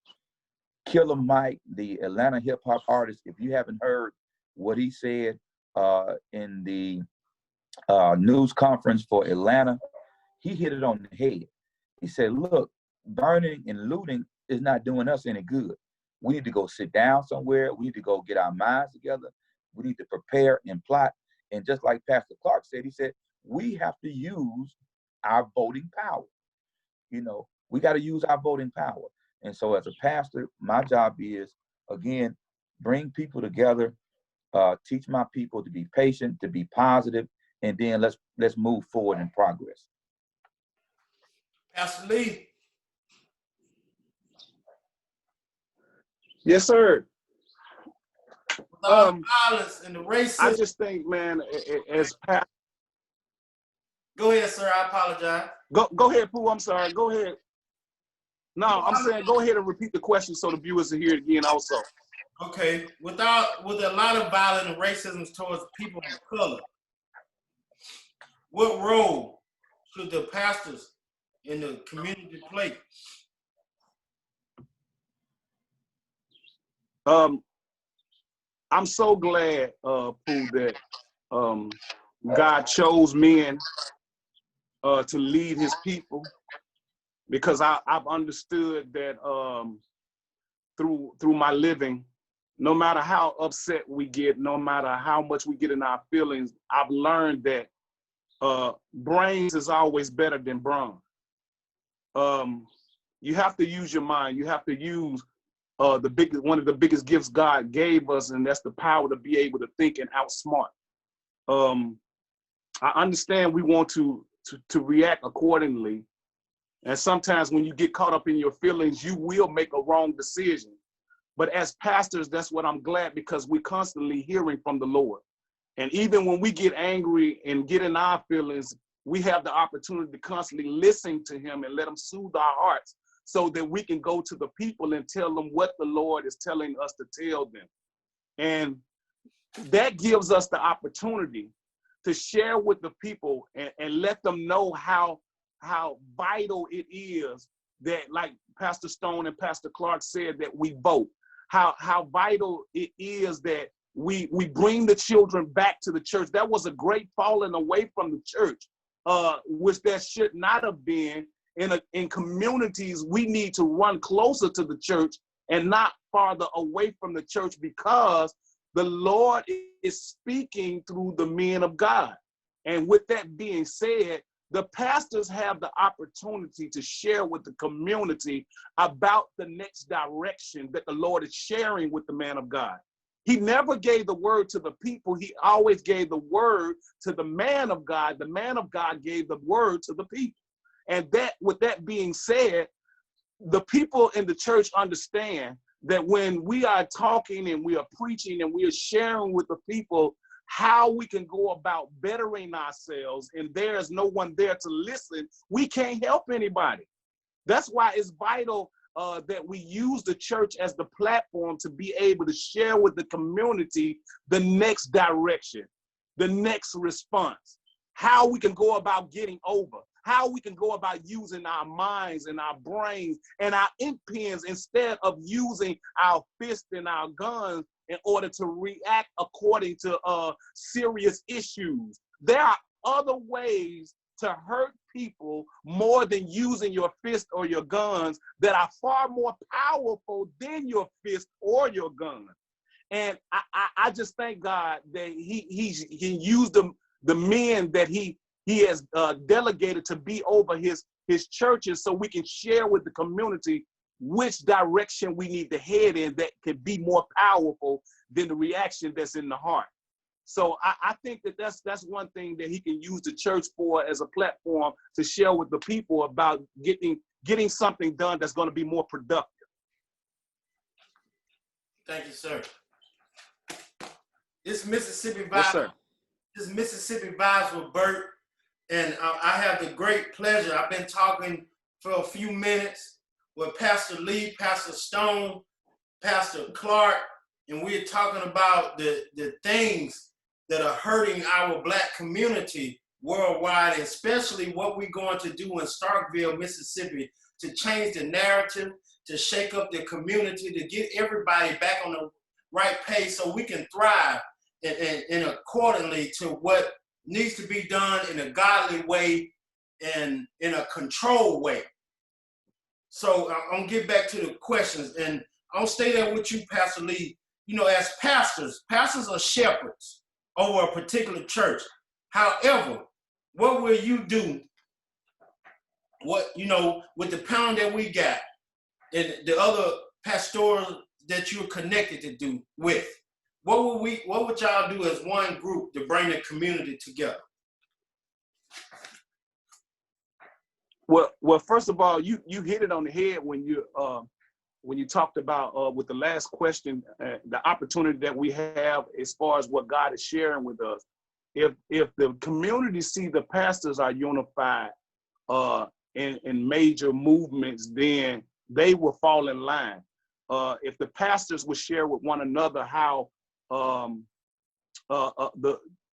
Killer Mike, the Atlanta hip hop artist, if you haven't heard what he said in the news conference for Atlanta, he hit it on the head. He said, look, burning and looting is not doing us any good. We need to go sit down somewhere. We need to go get our minds together. We need to prepare and plot. And just like Pastor Clark said, he said, we have to use our voting power. You know, we got to use our voting power. And so as a pastor, my job is, again, bring people together, teach my people to be patient, to be positive, and then let's move forward in progress. Pastor Lee. Yes, sir. With all the violence and the racism. I just think, man, as pastor. Go ahead, sir. I apologize. Go ahead, Pooh. I'm sorry. Go ahead. No, I'm saying go ahead and repeat the question so the viewers will hear it again also. Okay. With a lot of violence and racism towards people of color, what role should the pastors in the community play? I'm so glad, Pooh, that God chose men to lead his people, because I've understood that through my living, no matter how upset we get, no matter how much we get in our feelings, I've learned that brains is always better than brawn. You have to use your mind. You have to use one of the biggest gifts God gave us, and that's the power to be able to think and outsmart. I understand we want to react accordingly, and sometimes when you get caught up in your feelings, you will make a wrong decision. But as pastors, that's what I'm glad, because we're constantly hearing from the Lord. And even when we get angry and get in our feelings, we have the opportunity to constantly listen to him and let him soothe our hearts, so that we can go to the people and tell them what the Lord is telling us to tell them. And that gives us the opportunity to share with the people and let them know how vital it is that, like Pastor Stone and Pastor Clark said, that we vote. How vital it is that we bring the children back to the church. That was a great falling away from the church, which that should not have been. In communities, we need to run closer to the church and not farther away from the church, because the Lord is speaking through the men of God. And with that being said, the pastors have the opportunity to share with the community about the next direction that the Lord is sharing with the man of God. He never gave the word to the people. He always gave the word to the man of God. The man of God gave the word to the people. And that, with that being said, the people in the church understand that when we are talking and we are preaching and we are sharing with the people how we can go about bettering ourselves, and there is no one there to listen, we can't help anybody. That's why it's vital that we use the church as the platform to be able to share with the community the next direction, the next response, how we can go about getting over, how we can go about using our minds and our brains and our ink pens instead of using our fists and our guns in order to react according to serious issues. There are other ways to hurt people more than using your fist or your guns that are far more powerful than your fist or your gun. And I just thank God that he can use the men that he has delegated to be over his churches, so we can share with the community which direction we need to head in that can be more powerful than the reaction that's in the heart. So I think that that's one thing that he can use the church for, as a platform to share with the people about getting something done that's going to be more productive. Thank you, sir. This Mississippi Vibes. Yes, sir. This Mississippi Vibes with Bert, and I have the great pleasure. I've been talking for a few minutes with Pastor Lee, Pastor Stone, Pastor Clark, and we're talking about the things that are hurting our Black community worldwide, and especially what we're going to do in Starkville, Mississippi, to change the narrative, to shake up the community, to get everybody back on the right pace so we can thrive and accordingly to what needs to be done in a godly way and in a controlled way. So I'm gonna get back to the questions, and I'll stay there with you, Pastor Lee. You know, as pastors are shepherds over a particular church. However, what will you do? What, you know, with the pound that we got and the other pastors that you're connected to do with? What would y'all do as one group to bring the community together? Well, first of all, you hit it on the head when you talked about with the last question, the opportunity that we have as far as what God is sharing with us. If the community see the pastors are unified in major movements, then they will fall in line. If the pastors would share with one another how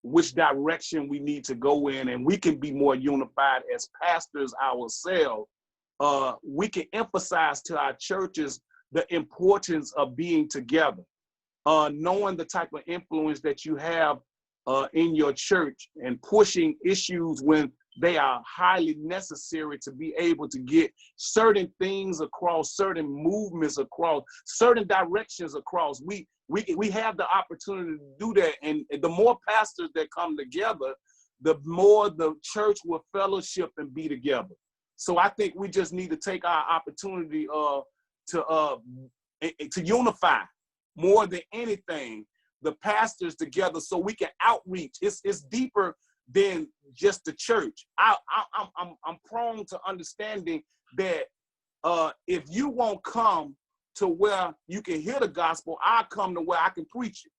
which direction we need to go in, and we can be more unified as pastors ourselves, we can emphasize to our churches the importance of being together, knowing the type of influence that you have in your church, and pushing issues when they are highly necessary to be able to get certain things across, certain movements across, certain directions across. We have the opportunity to do that, and the more pastors that come together, the more the church will fellowship and be together. So I think we just need to take our opportunity to unify more than anything the pastors together, so we can outreach. It's deeper than just the church. I'm prone to understanding that if you won't come to where you can hear the gospel, I'll come to where I can preach it.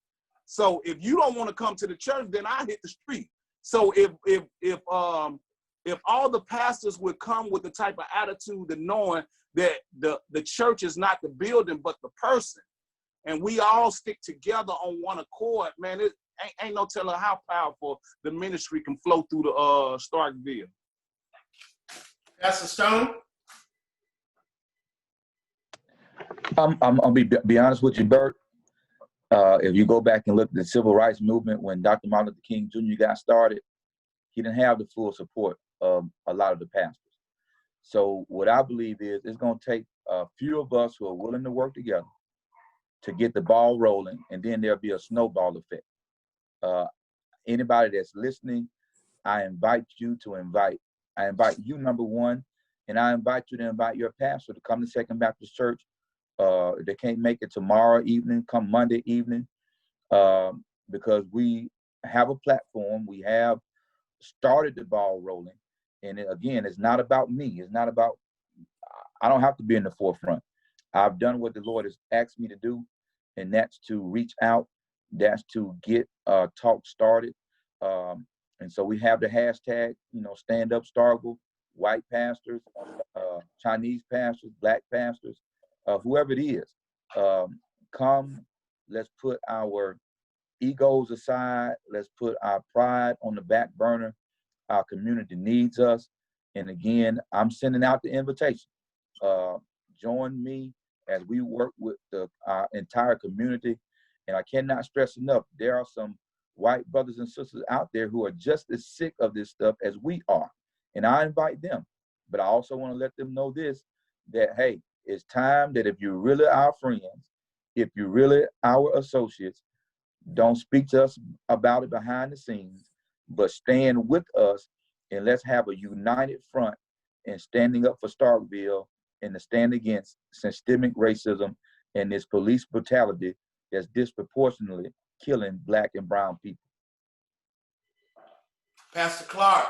So if you don't want to come to the church, then I hit the street. So if all the pastors would come with the type of attitude of knowing that the church is not the building but the person, and we all stick together on one accord, man, it ain't no telling how powerful the ministry can flow through the Starkville. Pastor Stone? I'll be honest with you, Bert. If you go back and look at the civil rights movement when Dr. Martin Luther King Jr. got started, he didn't have the full support of a lot of the pastors. So what I believe is it's going to take a few of us who are willing to work together to get the ball rolling, and then there'll be a snowball effect. Anybody that's listening, I invite you, number one, and I invite you to invite your pastor to come to Second Baptist Church. They can't make it tomorrow evening, come Monday evening, because we have a platform. We have started the ball rolling. And again, it's not about me. It's not about, I don't have to be in the forefront. I've done what the Lord has asked me to do, and that's to reach out. That's to get talk started. And so we have the hashtag, Stand Up Starkville, white pastors, Chinese pastors, black pastors, whoever it is. Come, let's put our egos aside. Let's put our pride on the back burner. Our community needs us. And again, I'm sending out the invitation. Join me as we work with our entire community. And I cannot stress enough, there are some white brothers and sisters out there who are just as sick of this stuff as we are. And I invite them. But I also want to let them know this, that, hey, it's time that if you're really our friends, if you're really our associates, don't speak to us about it behind the scenes, but stand with us, and let's have a united front in standing up for Starkville and to stand against systemic racism and this police brutality that's disproportionately killing Black and brown people. Pastor Clark.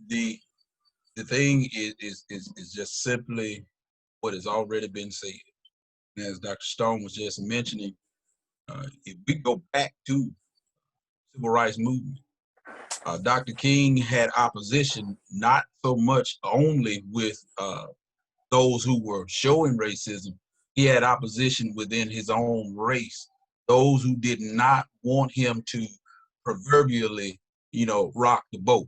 The thing is just simply what has already been said. And as Dr. Stone was just mentioning, if we go back to civil rights movement, Dr. King had opposition, not so much only with those who were showing racism. He had opposition within his own race, those who did not want him to proverbially, rock the boat.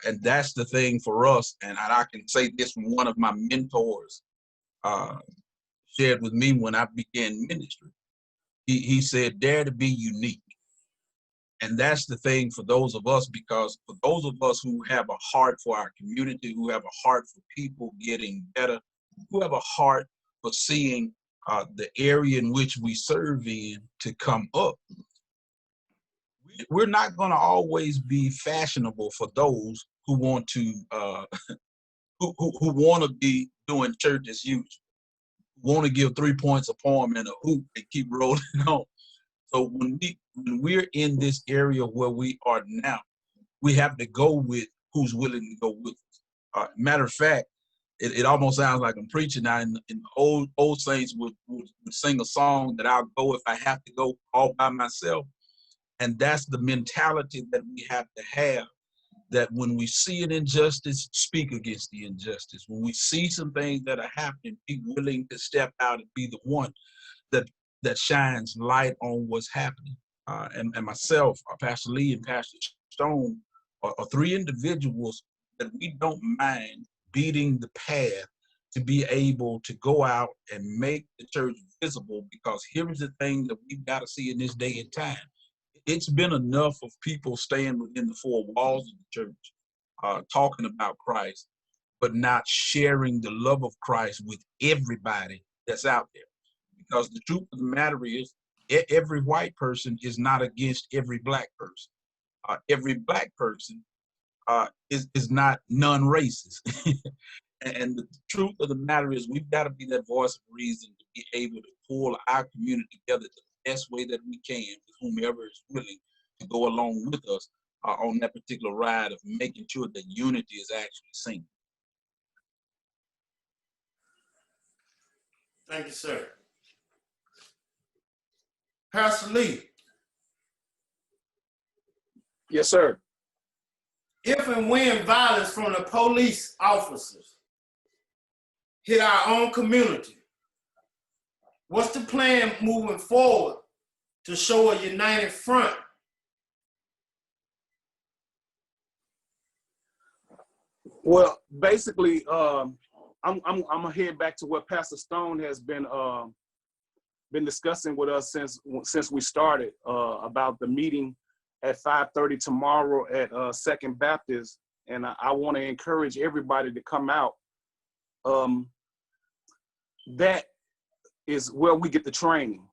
And that's the thing for us. And I can say this from one of my mentors, shared with me when I began ministry. He said, dare to be unique. And that's the thing for those of us, because for those of us who have a heart for our community, who have a heart for people getting better, who have a heart for seeing the area in which we serve in to come up, we're not going to always be fashionable for those who want to who want to be doing church as usual, want to give 3 points a poem and a hoop and keep rolling on. So when we're in this area where we are now, we have to go with who's willing to go with us. Matter of fact, it almost sounds like I'm preaching now. In old saints would sing a song that I'll go if I have to go all by myself. And that's the mentality that we have to have, that when we see an injustice, speak against the injustice. When we see some things that are happening, be willing to step out and be the one that shines light on what's happening. And myself, Pastor Lee and Pastor Stone are three individuals that we don't mind beating the path to be able to go out and make the church visible, because here's the thing that we've got to see in this day and time. It's been enough of people staying within the four walls of the church, talking about Christ, but not sharing the love of Christ with everybody that's out there. Because the truth of the matter is, every white person is not against every black person. Every black person is not non-racist. And the truth of the matter is, we've got to be that voice of reason to be able to pull our community together the best way that we can with whomever is willing to go along with us on that particular ride of making sure that unity is actually seen. Thank you, sir. Pastor Lee. Yes, sir. If and when violence from the police officers hit our own community, what's the plan moving forward to show a united front? Well, basically, I'm gonna head back to what Pastor Stone has been discussing with us since we started about the meeting at 5:30 tomorrow at Second Baptist, and I want to encourage everybody to come out. That is where we get the training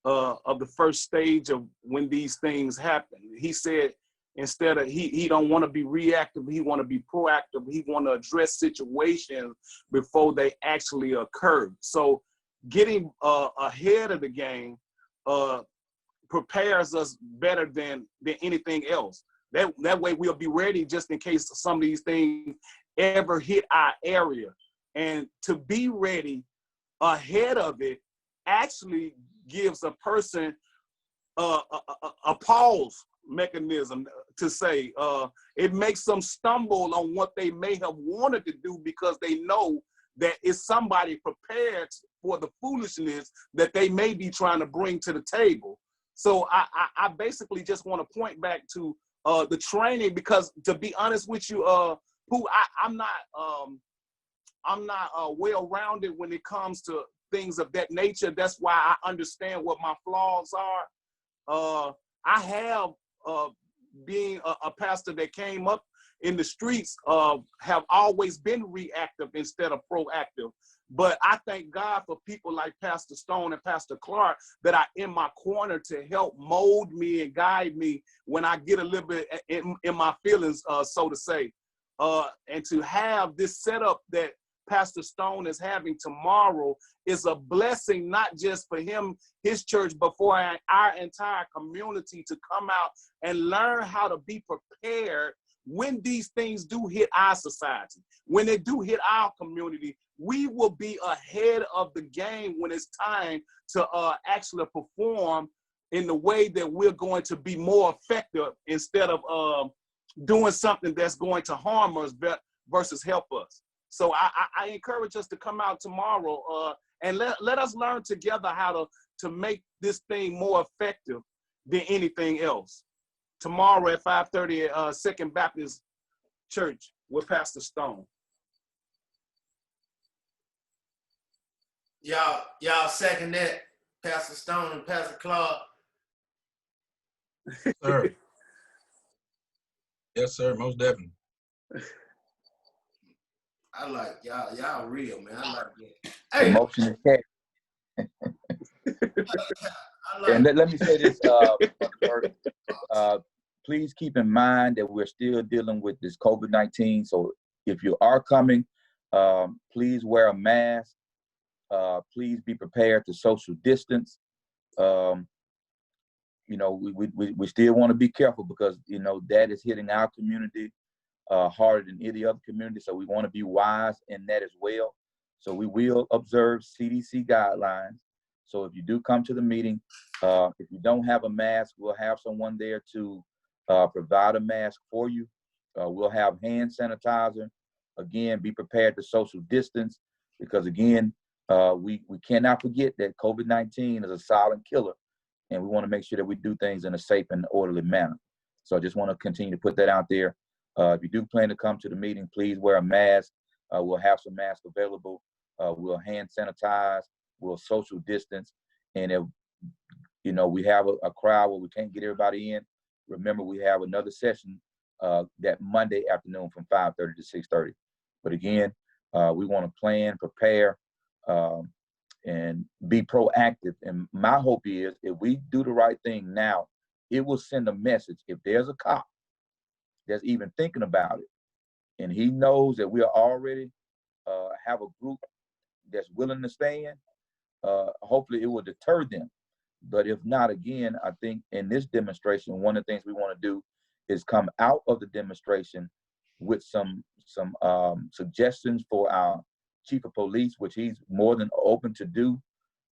of the first stage of when these things happen. He said instead of he don't want to be reactive, he want to be proactive. He want to address situations before they actually occur. So getting ahead of the game prepares us better than anything else. That way we'll be ready just in case some of these things ever hit our area. And to be ready ahead of it actually gives a person a pause mechanism to say, it makes them stumble on what they may have wanted to do, because they know that it's somebody prepared for the foolishness that they may be trying to bring to the table. So I basically just want to point back to the training, because to be honest with you, I'm not well-rounded when it comes to things of that nature. That's why I understand what my flaws are. I have, being a pastor that came up in the streets, have always been reactive instead of proactive. But I thank God for people like Pastor Stone and Pastor Clark that are in my corner to help mold me and guide me when I get a little bit in my feelings, so to say. And to have this setup that Pastor Stone is having tomorrow is a blessing, not just for him, his church, but for our entire community to come out and learn how to be prepared when these things do hit our society. When they do hit our community, we will be ahead of the game when it's time to actually perform in the way that we're going to be more effective instead of doing something that's going to harm us versus help us. So I encourage us to come out tomorrow and let us learn together how to make this thing more effective than anything else. Tomorrow at 5:30 at Second Baptist Church with Pastor Stone. Y'all second that, Pastor Stone and Pastor Clark? Sir. Yes, sir, most definitely. I like y'all real, man. I like that. Hey, Emotion is care. And let me say this, please keep in mind that we're still dealing with this COVID-19. So if you are coming, please wear a mask. Please be prepared to social distance. You know, we still want to be careful because, you know, that is hitting our community harder than any other community. So we want to be wise in that as well. So we will observe CDC guidelines. So if you do come to the meeting, if you don't have a mask, we'll have someone there to provide a mask for you. We'll have hand sanitizer. Again, be prepared to social distance because, again, we cannot forget that COVID-19 is a silent killer, and we want to make sure that we do things in a safe and orderly manner. So I just want to continue to put that out there. If you do plan to come to the meeting, please wear a mask. We'll have some masks available. We'll hand sanitize. We'll social distance. And if, you know, we have a crowd where we can't get everybody in, remember we have another session that Monday afternoon from 5:30 to 6:30. But again, we want to plan, prepare, and be proactive. And my hope is if we do the right thing now, it will send a message. If there's a cop that's even thinking about it, and he knows that we are already have a group that's willing to stand, hopefully it will deter them. But if not, again, I think in this demonstration, one of the things we want to do is come out of the demonstration with some suggestions for our chief of police, which he's more than open to do.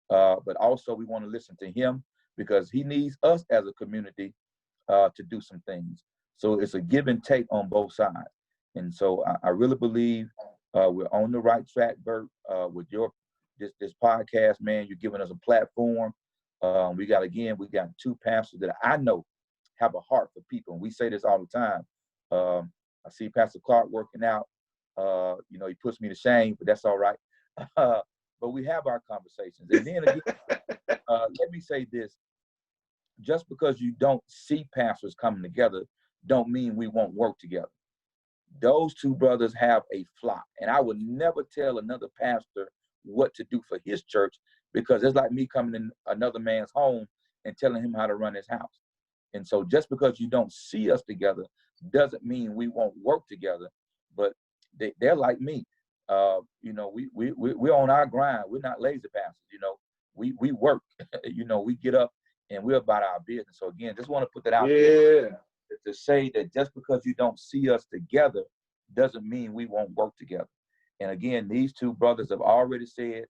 But also we want to listen to him because he needs us as a community to do some things. So it's a give and take on both sides. And so I really believe we're on the right track, Bert, with this podcast, man. You're giving us a platform. We got two pastors that I know have a heart for people. And we say this all the time. I see Pastor Clark working out. You know, he puts me to shame, but that's all right. But we have our conversations. And then again, let me say this. Just because you don't see pastors coming together don't mean we won't work together. Those two brothers have a flock. And I would never tell another pastor what to do for his church because it's like me coming in another man's home and telling him how to run his house. And so just because you don't see us together doesn't mean we won't work together. But they're like me. You know, we're on our grind. We're not lazy pastors. You know, we work. You know, we get up and we're about our business. So again, just want to put that out there to say that just because you don't see us together doesn't mean we won't work together. And again, these two brothers have already said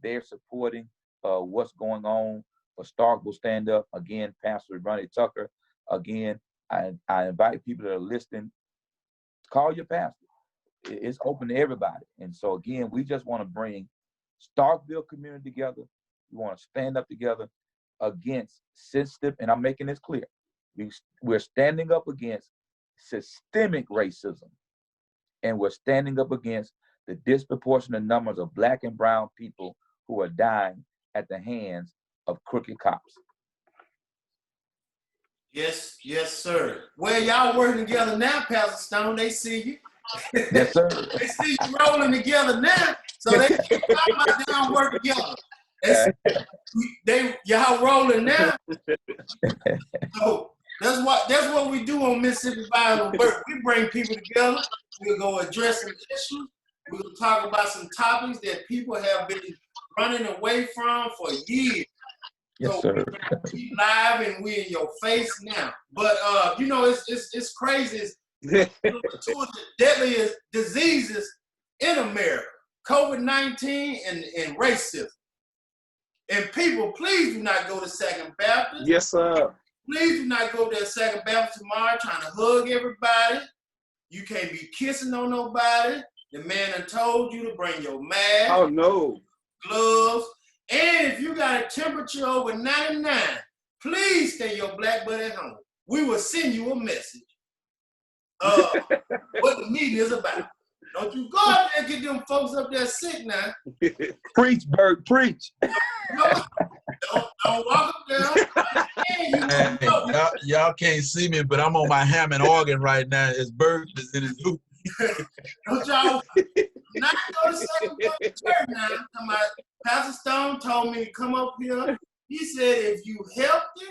they're supporting what's going on for Starkville Stand Up. Again, Pastor Ronnie Tucker. Again, I invite people that are listening, call your pastor. It's open to everybody. And so again, we just want to bring Starkville community together. We want to stand up together against system, and I'm making this clear. We're standing up against systemic racism, and we're standing up against the disproportionate numbers of Black and brown people who are dying at the hands of crooked cops. Yes, sir. Well, y'all working together now, Pastor Stone. They see you. Yes, sir. They see you rolling together now, so they can't talk about y'all work together. Y'all rolling now. So that's what we do on Mississippi Bible Work. We bring people together. We'll go address some issues. We'll talk about some topics that people have been running away from for years. Yes, so sir. We live and we in your face now. But you know, it's crazy. It's two of the deadliest diseases in America: COVID-19 and racism. And people, please do not go to Second Baptist. Yes, sir. Please do not go to Second Baptist tomorrow trying to hug everybody. You can't be kissing on nobody. The man done told you to bring your mask, Oh, no. gloves, and if you got a temperature over 99, please stay your black butt at home. We will send you a message what the meeting is about. Don't you go out there and get them folks up there sick now. Preach, Bert, preach. Don't walk up there. Hey, y'all can't see me, but I'm on my Hammond organ right now. His bird is in his hoop. Don't y'all not go to Second Baptist Church now. Come out. Pastor Stone told me to come up here. He said if you healthy,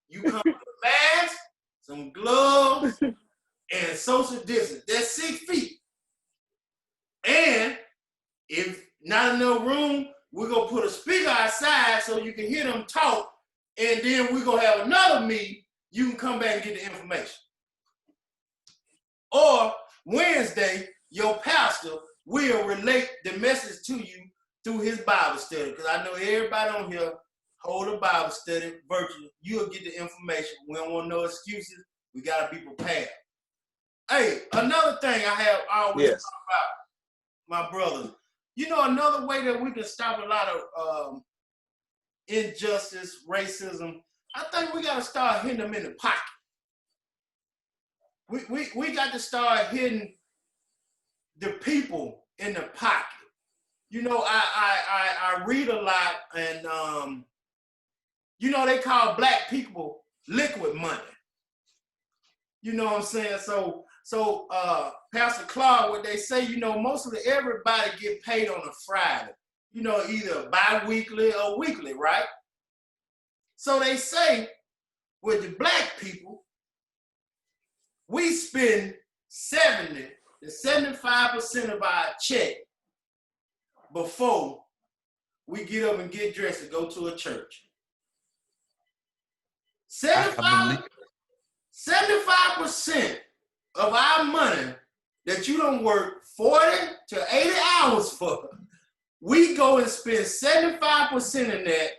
you come with a mask, some gloves, and social distance. That's 6 feet. And if not enough room, we're going to put a speaker outside so you can hear them talk. And then we're going to have another meeting. You can come back and get the information. Or Wednesday, your pastor will relate the message to you through his Bible study. Because I know everybody on here hold a Bible study virtually. You'll get the information. We don't want no excuses. We got to be prepared. Hey, another thing I always talk about, my brother. You know, another way that we can stop a lot of injustice, racism, I think we got to start hitting them in the pocket. We got to start hitting the people in the pocket. You know, I read a lot, and you know, they call black people liquid money. You know what I'm saying? So Pastor Clark, what they say, you know, most of everybody get paid on a Friday. You know, either bi-weekly or weekly, right? So they say with the black people, we spend 70 to 75% of our check before we get up and get dressed to go to a church. 75% of our money that you don't work 40 to 80 hours for, we go and spend 75% in that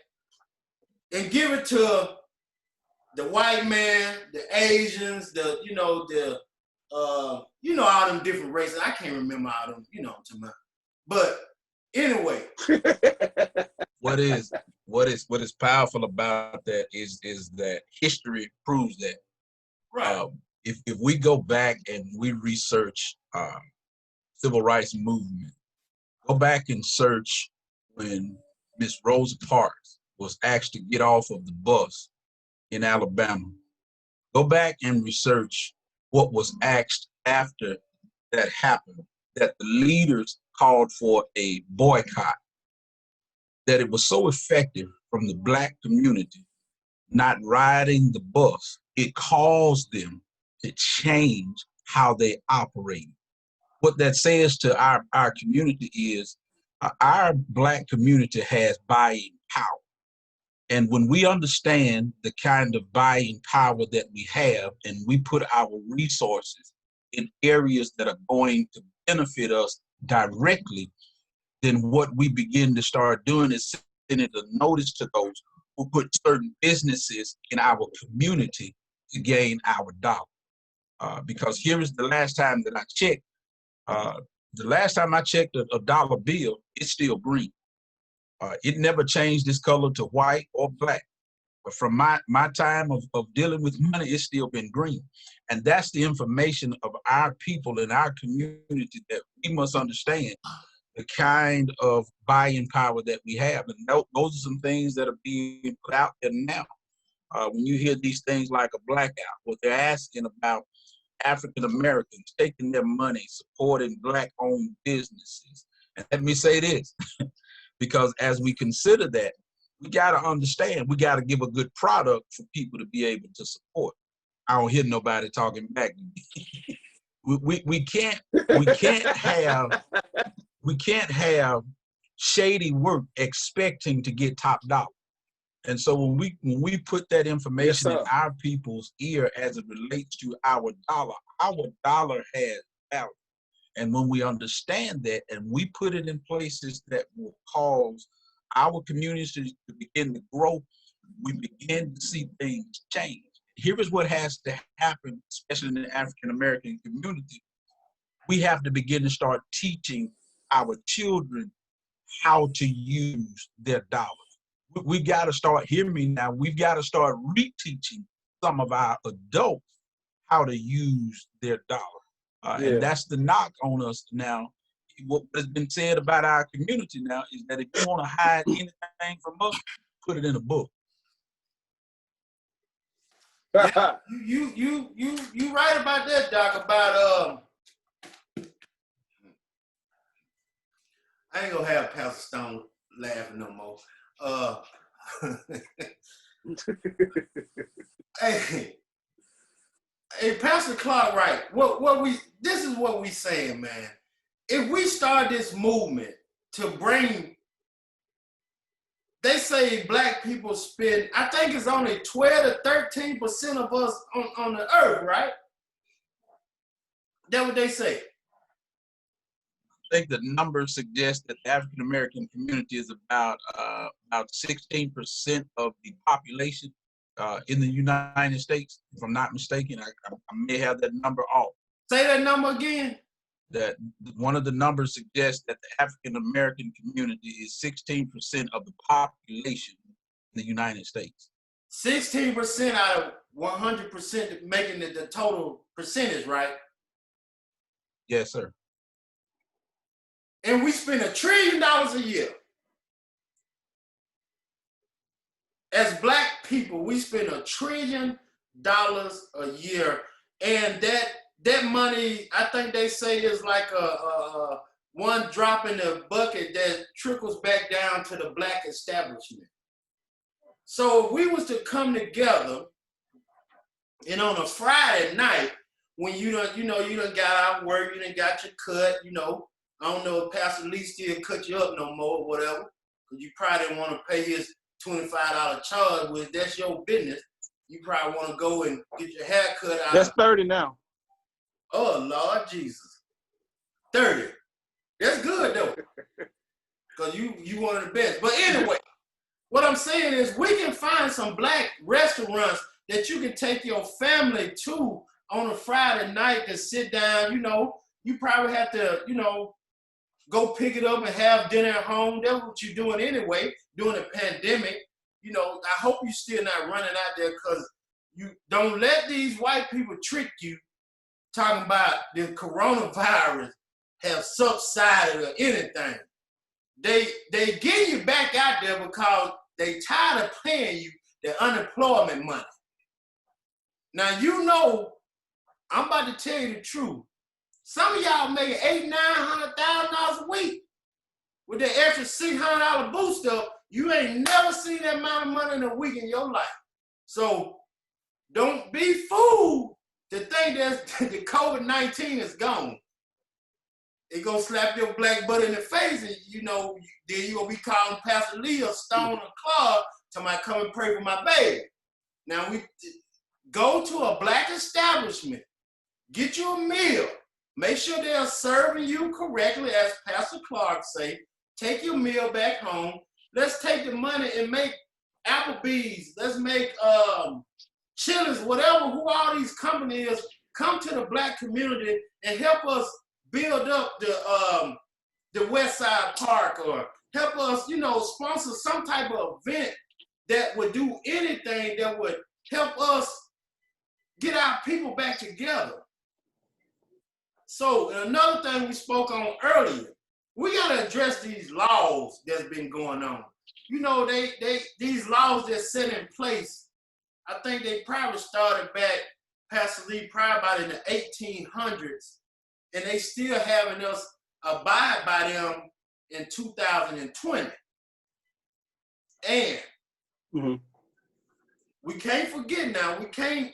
and give it to the white man, the Asians, all them different races. I can't remember all them, but anyway. What is powerful about that is that history proves that. Right. If we go back and we research civil rights movement, go back and search when Miss Rosa Parks was asked to get off of the bus in Alabama. Go back and research what was asked after that happened, that the leaders called for a boycott, that it was so effective from the Black community not riding the bus. It caused them to change how they operate. What that says to our community is our Black community has buying power. And when we understand the kind of buying power that we have, and we put our resources in areas that are going to benefit us directly, then what we begin to start doing is sending a notice to those who put certain businesses in our community to gain our dollar. Because here is the last time that I checked. The last time I checked a dollar bill, it's still green. It never changed its color to white or black. But from my time of dealing with money, it's still been green. And that's the information of our people in our community that we must understand, the kind of buying power that we have. And those are some things that are being put out there now. When you hear these things like a blackout, what they're asking about African Americans taking their money, supporting Black-owned businesses. And let me say this, because as we consider that, we got to understand, we got to give a good product for people to be able to support. I don't hear nobody talking back to me. we can't have shady work expecting to get top dollar. And so when we put that information in our people's ear as it relates to our dollar has value. And when we understand that and we put it in places that will cause our communities to begin to grow, we begin to see things change. Here is what has to happen, especially in the African American community. We have to begin to start teaching our children how to use their dollars. We got to start, hear me now, we've got to start reteaching some of our adults how to use their dollar. And that's the knock on us now. What has been said about our community now is that if you want to hide anything from us, put it in a book. Yeah, you right about that, Doc. About I ain't gonna have Pastor Stone laughing no more. Hey, Pastor Clark, right? This is what we saying, man. If we start this movement to bring, they say black people spend, I think it's only 12 to 13% of us on the earth, right? That's what they say. I think the numbers suggest that the African American community is about 16% of the population in the United States. If I'm not mistaken, I may have that number off. Say that number again. That one of the numbers suggests that the African American community is 16% of the population in the United States. 16% out of 100%, making it the total percentage, right? Yes, sir. And we spend $1 trillion a year. As black people, we spend $1 trillion a year, and that money, I think they say, is like a one drop in the bucket that trickles back down to the black establishment. So if we was to come together, and on a Friday night, when you done got out work, you done got your cut, I don't know if Pastor Lee still cut you up no more or whatever, because you probably didn't want to pay his $25 charge, which that's your business. You probably want to go and get your hair cut out. That's 30 now. Oh, Lord Jesus. 30. That's good, though, because you one of the best. But anyway, what I'm saying is we can find some black restaurants that you can take your family to on a Friday night to sit down. You probably have to, go pick it up and have dinner at home. That's what you're doing anyway during the pandemic. I hope you're still not running out there, because you don't let these white people trick you talking about the coronavirus have subsided or anything. They get you back out there because they tired of paying you the unemployment money. Now, I'm about to tell you the truth. Some of y'all making $800,000-$900,000 a week with that extra $600 boost up. You ain't never seen that amount of money in a week in your life. So don't be fooled to think that the COVID-19 is gone. It gonna slap your black butt in the face, and then you gonna be calling Pastor Lee or Stone or Clark to come and pray for my baby. Now we go to a black establishment, get you a meal. Make sure they're serving you correctly, as Pastor Clark say. Take your meal back home. Let's take the money and make Applebee's. Let's make Chili's, whatever, who all these companies come to the black community and help us build up the West Side Park, or help us, sponsor some type of event that would do anything that would help us get our people back together. So another thing we spoke on earlier, we gotta address these laws that's been going on. These laws that's set in place, I think they probably started back, Pastor Lee, probably about in the 1800s, and they still having us abide by them in 2020. And we can't forget now, we can't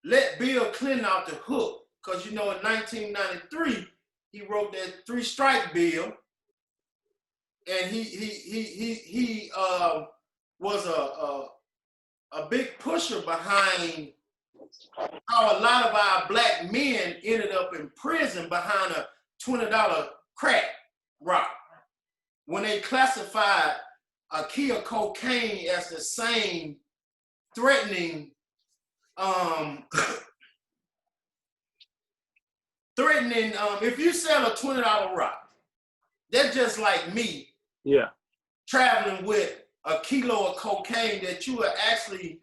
let Bill Clinton off the hook. Because, in 1993, he wrote that 3-strike bill, and he was a big pusher behind how a lot of our black men ended up in prison behind a $20 crack rock. when they classified a key of cocaine as the same threatening, if you sell a $20 rock, that's just like me traveling with a kilo of cocaine that you are actually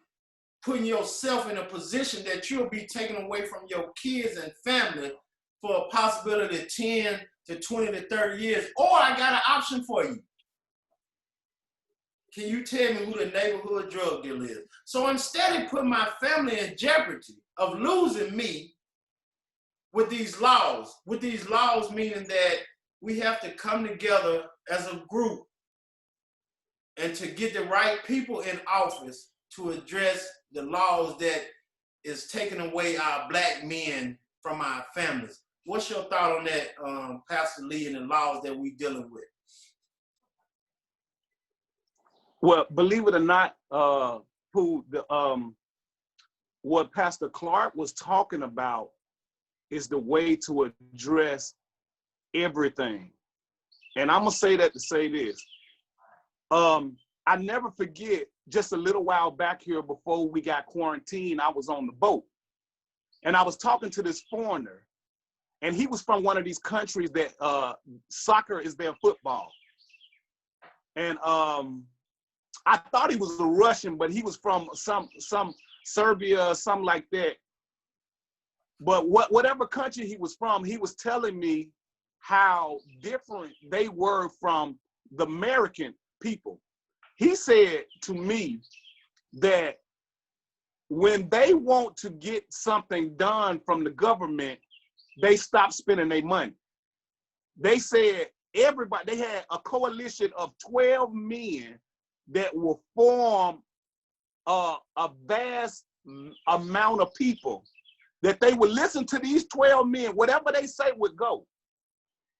putting yourself in a position that you'll be taken away from your kids and family for a possibility of 10 to 20 to 30 years. Or I got an option for you. Can you tell me who the neighborhood drug dealer is? So instead of putting my family in jeopardy of losing me with these laws meaning that we have to come together as a group and to get the right people in office to address the laws that is taking away our Black men from our families. What's your thought on that, Pastor Lee, and the laws that we're dealing with? Well, believe it or not, what Pastor Clark was talking about is the way to address everything. And I'm gonna say that to say this. I never forget, just a little while back here before we got quarantined, I was on the boat. And I was talking to this foreigner, and he was from one of these countries that soccer is their football. And I thought he was a Russian, but he was from some Serbia, something like that. But whatever country he was from, he was telling me how different they were from the American people. He said to me that when they want to get something done from the government, they stop spending their money. They said everybody, they had a coalition of 12 men that will form a vast amount of people, that they would listen to these 12 men, whatever they say would go.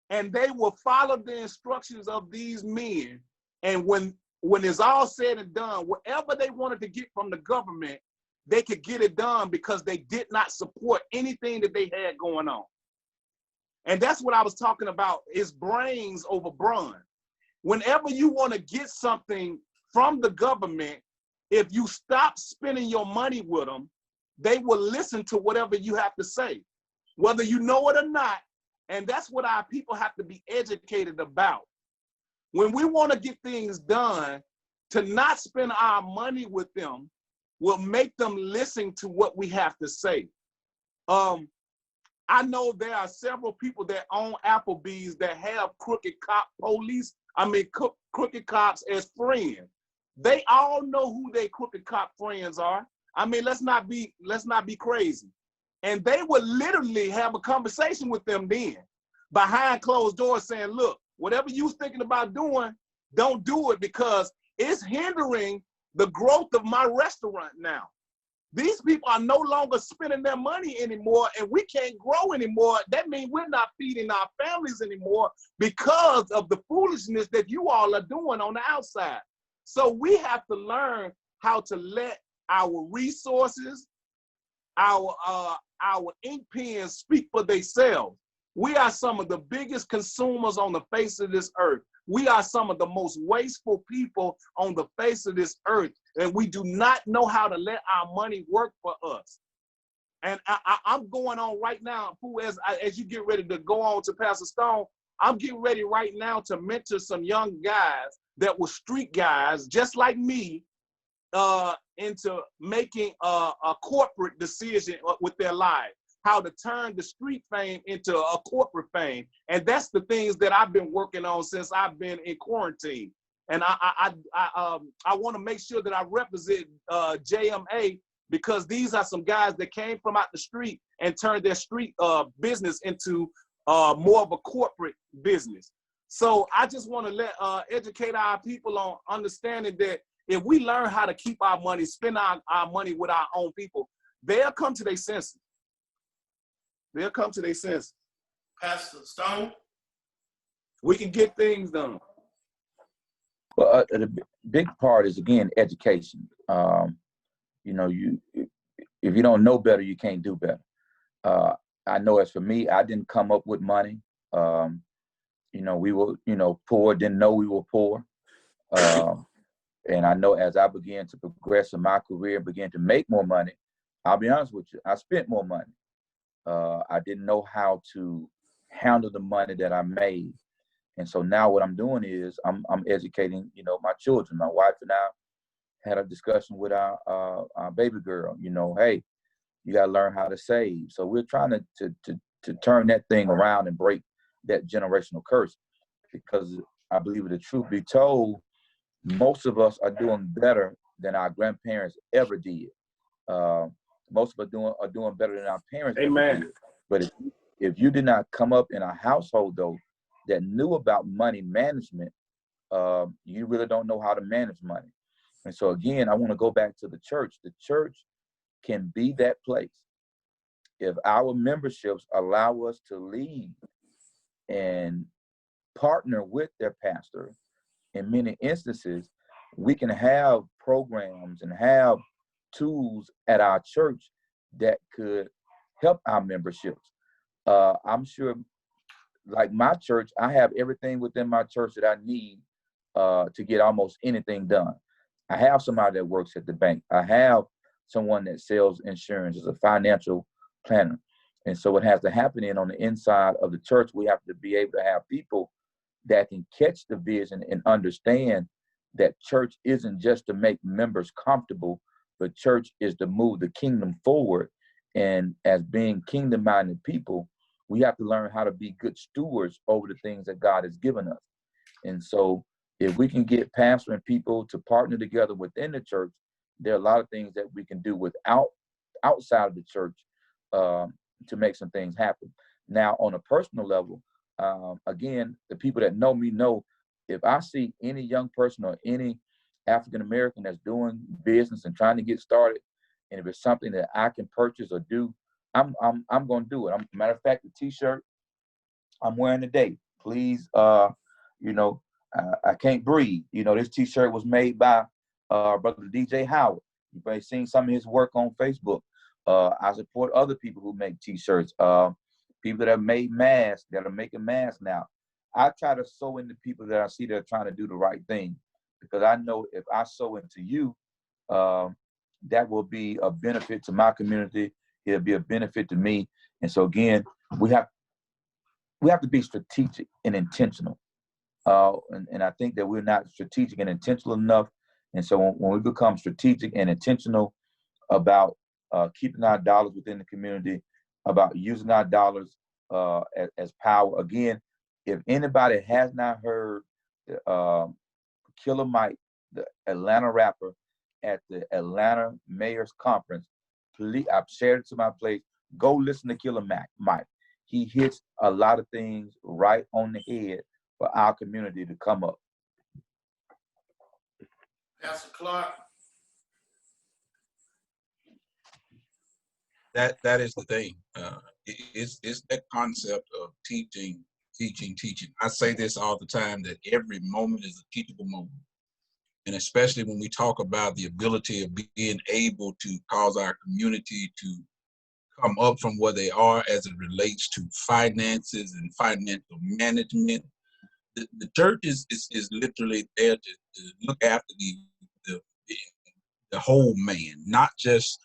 And they will follow the instructions of these men. And when it's all said and done, whatever they wanted to get from the government, they could get it done because they did not support anything that they had going on. And that's what I was talking about, is brains over brawn. Whenever you want to get something from the government, if you stop spending your money with them, they will listen to whatever you have to say, whether you know it or not. And that's what our people have to be educated about. When we want to get things done, to not spend our money with them will make them listen to what we have to say. I know there are several people that own Applebee's that have crooked cops as friends. They all know who their crooked cop friends are. I mean, let's not be crazy. And they would literally have a conversation with them then, behind closed doors, saying, look, whatever you're thinking about doing, don't do it, because it's hindering the growth of my restaurant now. These people are no longer spending their money anymore, and we can't grow anymore. That means we're not feeding our families anymore because of the foolishness that you all are doing on the outside. So we have to learn how to let our resources, our ink pens speak for themselves. We are some of the biggest consumers on the face of this earth. We are some of the most wasteful people on the face of this earth, and we do not know how to let our money work for us. And I'm going on right now, as you get ready to go on to Pastor Stone, I'm getting ready right now to mentor some young guys that were street guys, just like me, into making a corporate decision with their lives, how to turn the street fame into a corporate fame. And that's the things that I've been working on since I've been in quarantine. And I want to make sure that I represent JMA, because these are some guys that came from out the street and turned their street business into more of a corporate business. So I just want to educate our people on understanding that if we learn how to keep our money, spend our money with our own people, they'll come to their senses. They'll come to their senses. Pastor Stone? We can get things done. Well, the big part is, again, education. You know, if you don't know better, you can't do better. I know as for me, I didn't come up with money. we were, poor, didn't know we were poor. And I know as I began to progress in my career, began to make more money, I'll be honest with you, I spent more money. I didn't know how to handle the money that I made. And so now what I'm doing is I'm educating, my children. My wife and I had a discussion with our baby girl, hey, you got to learn how to save. So we're trying to turn that thing around and break that generational curse, because I believe the truth be told, most of us are doing better than our grandparents ever did. Most of us are doing better than our parents ever did. But if you did not come up in a household, though, that knew about money management, you really don't know how to manage money. And so, again, I want to go back to the church. The church can be that place. If our memberships allow us to lead and partner with their pastor, in many instances, we can have programs and have tools at our church that could help our memberships. I'm sure, like my church, I have everything within my church that I need to get almost anything done. I have somebody that works at the bank. I have someone that sells insurance as a financial planner. And so what has to happen on the inside of the church, we have to be able to have people that can catch the vision and understand that church isn't just to make members comfortable, but church is to move the kingdom forward. And as being kingdom-minded people, we have to learn how to be good stewards over the things that God has given us. And so if we can get pastoring people to partner together within the church, there are a lot of things that we can do outside of the church to make some things happen. Now, on a personal level, again, the people that know me know, if I see any young person or any African American that's doing business and trying to get started, and if it's something that I can purchase or do, I'm going to do it. Matter of fact, the T-shirt I'm wearing today, please, I can't breathe. This T-shirt was made by brother DJ Howard. You may have seen some of his work on Facebook. I support other people who make T-shirts. People that have made masks, that are making masks now. I try to sow into people that I see that are trying to do the right thing, because I know if I sow into you, that will be a benefit to my community. It'll be a benefit to me. And so again, we have to be strategic and intentional. And I think that we're not strategic and intentional enough. And so when we become strategic and intentional about keeping our dollars within the community, about using our dollars as power. Again, if anybody has not heard Killer Mike, the Atlanta rapper, at the Atlanta Mayor's Conference, please, I've shared it to my place. Go listen to Killer Mike. He hits a lot of things right on the head for our community to come up. Pastor Clark. That is the thing. It's that concept of teaching. I say this all the time, that every moment is a teachable moment. And especially when we talk about the ability of being able to cause our community to come up from where they are as it relates to finances and financial management. The church is literally there to look after the whole man, not just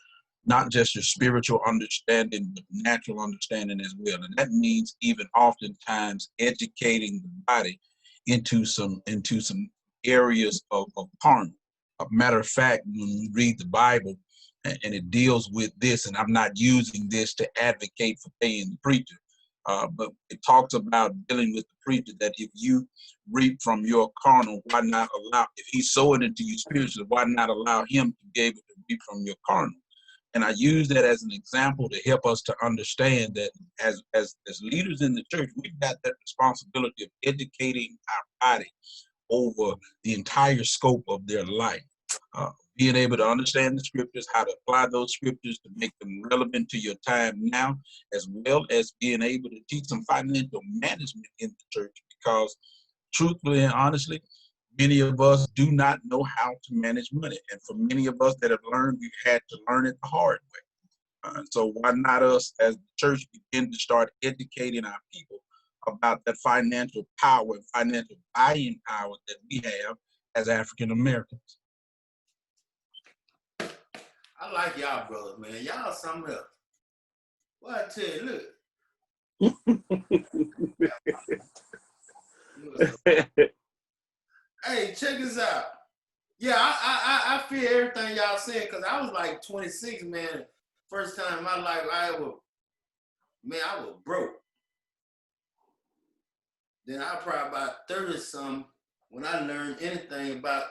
your spiritual understanding, but natural understanding as well. And that means even oftentimes educating the body into some areas of carnal. A matter of fact, when we read the Bible and it deals with this, and I'm not using this to advocate for paying the preacher, but it talks about dealing with the preacher, that if you reap from your carnal, why not allow, if he's sowing into you spiritually, why not allow him to be able to reap from your carnal? And I use that as an example to help us to understand that as leaders in the church, we've got that responsibility of educating our body over the entire scope of their life. Being able to understand the scriptures, how to apply those scriptures to make them relevant to your time now, as well as being able to teach some financial management in the church, because truthfully and honestly, many of us do not know how to manage money. And for many of us that have learned, we've had to learn it the hard way. So why not us as the church begin to start educating our people about that financial power, financial buying power that we have as African Americans. I like y'all brothers, man. Y'all something else. Well, I tell you, look. Hey, check this out. Yeah, I feel everything y'all saying because I was like 26, man. First time in my life I was broke. Then I probably about 30 something when I learned anything about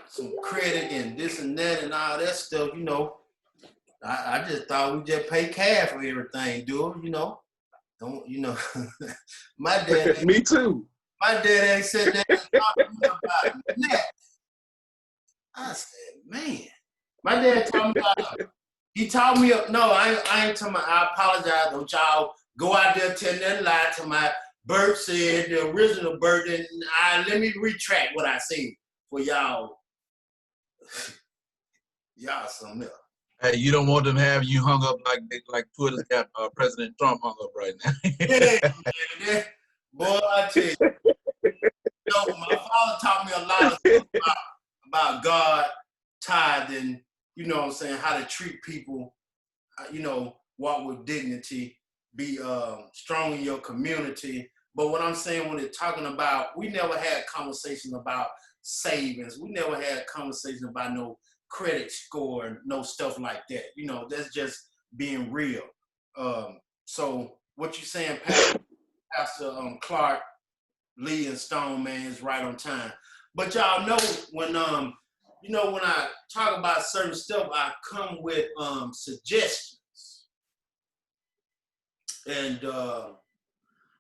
some credit and this and that and all that stuff, you know. I just thought we just pay cash for everything, dude, you know. Don't, you know. My dad. Me too. My dad ain't said that and talked to me about that. I said, man. My dad told me about he taught me, no, I ain't talking about, I apologize. Don't y'all go out there telling that lie to my Bert said, the original Bert, and let me retract what I said for y'all. Y'all something else. Hey, you don't want them to have you hung up like Twitter's got President Trump hung up right now. Yeah. Boy, I tell you. My father taught me a lot of stuff about God, tithing, you know what I'm saying, how to treat people, you know, walk with dignity, be strong in your community. But what I'm saying when they're talking about, we never had conversations about savings. We never had conversations about no credit score and no stuff like that. You know, that's just being real. So what you saying, Pastor Clark, Lee, and Stone, man, is right on time. But y'all know when you know, when I talk about certain stuff, I come with suggestions. And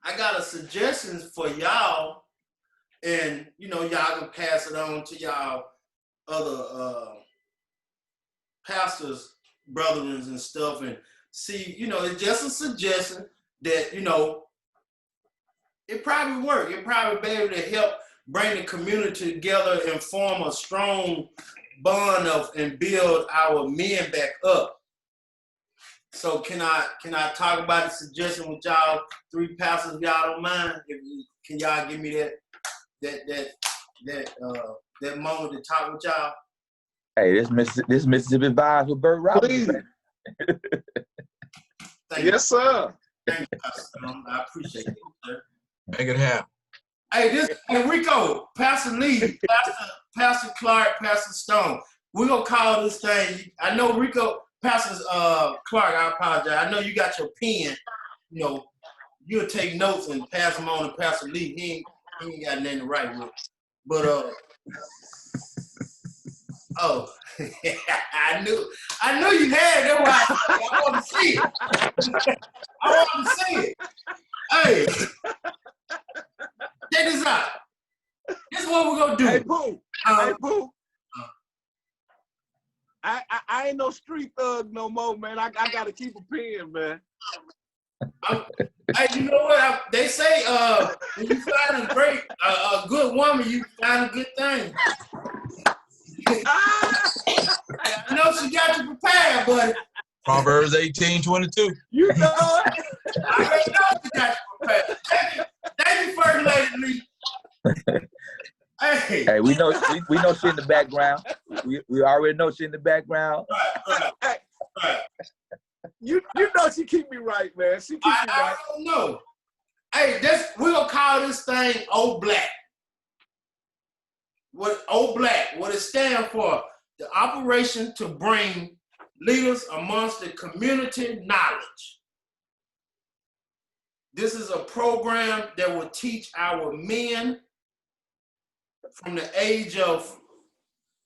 I got a suggestion for y'all, and you know, y'all can pass it on to y'all other pastors, brethren, and stuff, and see, you know, it's just a suggestion that, you know, it probably work. It probably be able to help bring the community together and form a strong bond and build our men back up. So can I talk about the suggestion with y'all three pastors, if y'all don't mind? Can y'all give me that moment to talk with y'all? Hey, this Mississippi Vibes with Bert Roberts. Yes, sir. Thank you, I appreciate it, sir. Make it happen. Hey, Rico, Pastor Lee, Pastor Clark, Pastor Stone. We're gonna call this thing. I know Rico, Pastor Clark, I apologize. I know you got your pen. You know, you'll take notes and pass them on to Pastor Lee. He ain't got nothing to write with. But oh, I knew you had it. That's why I want to see it. I want to see it. Hey, check this out. This is what we're gonna do. Hey, Pooh. Hey, Pooh. I ain't no street thug no more, man. I gotta keep a pen, man. Hey, you know what? They say when you find a good woman, you find a good thing. I know she got you prepared, buddy. Proverbs 18:22. You know it. I already know she got you prepared. Thank you, First Lady Lee. Hey, we know she in the background. We already know she in the background. Right. You know she keep me right, man. She keep me right. I don't know. Hey, we're gonna call this thing Old Black. What Old Black? What it stands for? The operation to bring leaders amongst the community knowledge. This is a program that will teach our men from the age of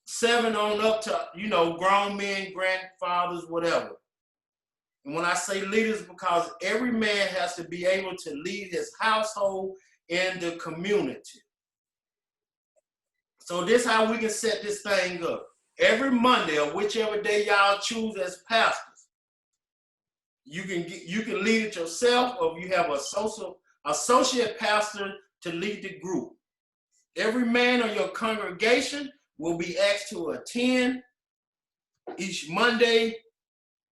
7 on up to, you know, grown men, grandfathers, whatever. And when I say leaders, because every man has to be able to lead his household and the community. So this is how we can set this thing up. Every Monday or whichever day y'all choose as pastors, you can lead it yourself, or if you have a associate pastor to lead the group. Every man of your congregation will be asked to attend each Monday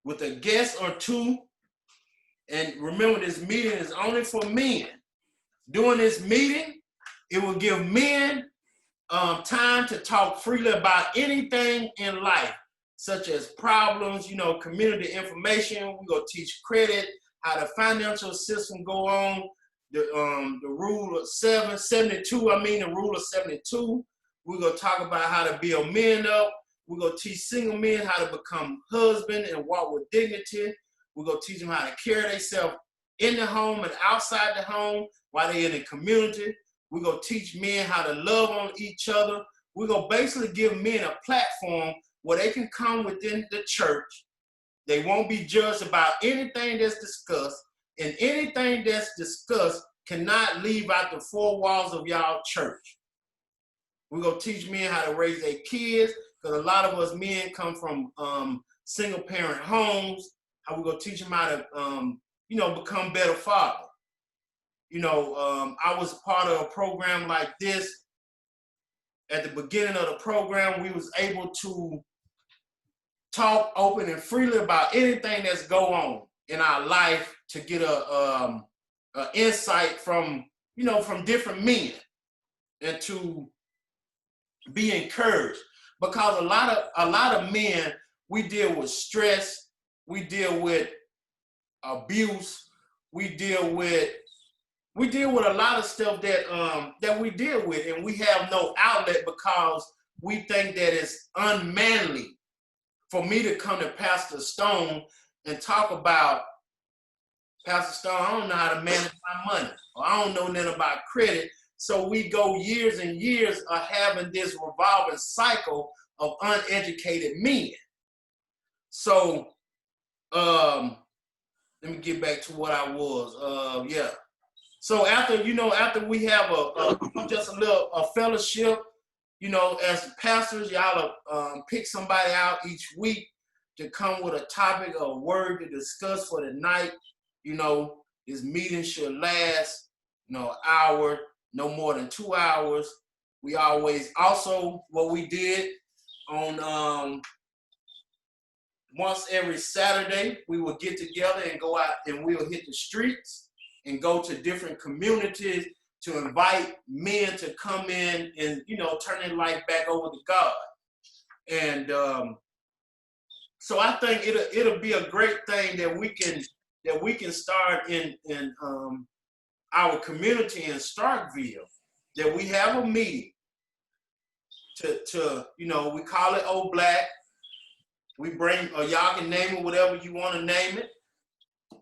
with a guest or two And remember, this meeting is only for men. During this meeting, it will give men time to talk freely about anything in life, such as problems, community information. We're going to teach credit, how the financial system go on, the rule of 72, the rule of 72. We're going to talk about how to build men up. We're going to teach single men how to become husband and walk with dignity. We're going to teach them how to carry themselves in the home and outside the home while they're in the community. We're going to teach men how to love on each other. We're going to basically give men a platform where they can come within the church. They won't be judged about anything that's discussed, and anything that's discussed cannot leave out the four walls of y'all church. We're going to teach men how to raise their kids, because a lot of us men come from single parent homes. How we're going to teach them how to, become better fathers. I was part of a program like this. At the beginning of the program, we was able to talk open and freely about anything that's going on in our life to get a insight from different men and to be encouraged. Because a lot of men, we deal with stress, we deal with abuse, we deal with a lot of stuff that we deal with, and we have no outlet because we think that it's unmanly for me to come to Pastor Stone and talk about, Pastor Stone, I don't know how to manage my money, or I don't know nothing about credit. So we go years and years of having this revolving cycle of uneducated men. So let me get back to what I was. So after we have a fellowship, as pastors, y'all pick somebody out each week to come with a topic or a word to discuss for the night. This meeting should last, an hour, no more than 2 hours. We always, also what we did on once every Saturday, we will get together and go out and we'll hit the streets and go to different communities to invite men to come in and, turn their life back over to God. And so I think it'll be a great thing that we can start in our community in Starkville, that we have a meeting to we call it Old Black. We bring, or y'all can name it whatever you want to name it.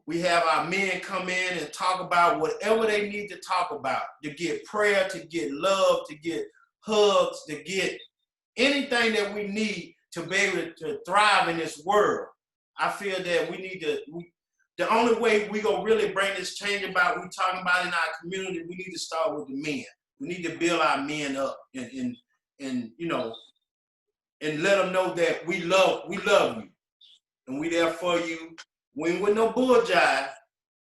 We have our men come in and talk about whatever they need to talk about, to get prayer, to get love, to get hugs, to get anything that we need to be able to thrive in this world. I feel that we need the only way we gonna really bring this change about we talking about in our community, we need to start with the men. We need to build our men up and let them know that we love you, and we there for you. We ain't with no bull jive,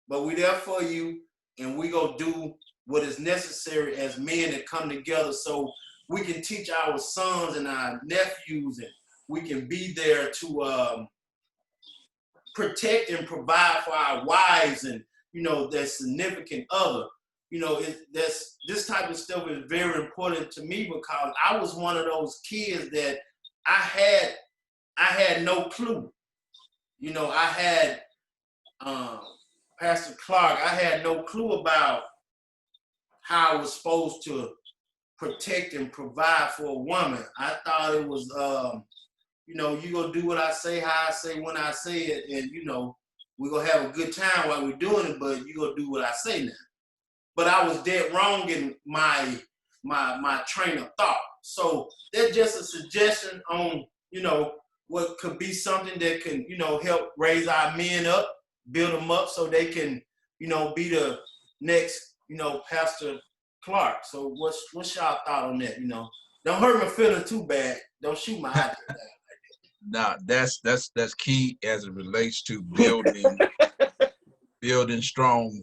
but we there for you, and we gonna do what is necessary as men to come together so we can teach our sons and our nephews, and we can be there to protect and provide for our wives and their significant other. This type of stuff is very important to me because I was one of those kids that I had no clue. I had Pastor Clark, I had no clue about how I was supposed to protect and provide for a woman. I thought it was, you gonna do what I say, how I say, when I say it, and we're gonna have a good time while we're doing it, but you gonna do what I say now. But I was dead wrong in my train of thought. So that's just a suggestion on, what could be something that can, help raise our men up, build them up so they can, be the next, Pastor Clark. So what's y'all thought on that? Don't hurt my feelings too bad. Don't shoot my eye. Now that's key as it relates to building strong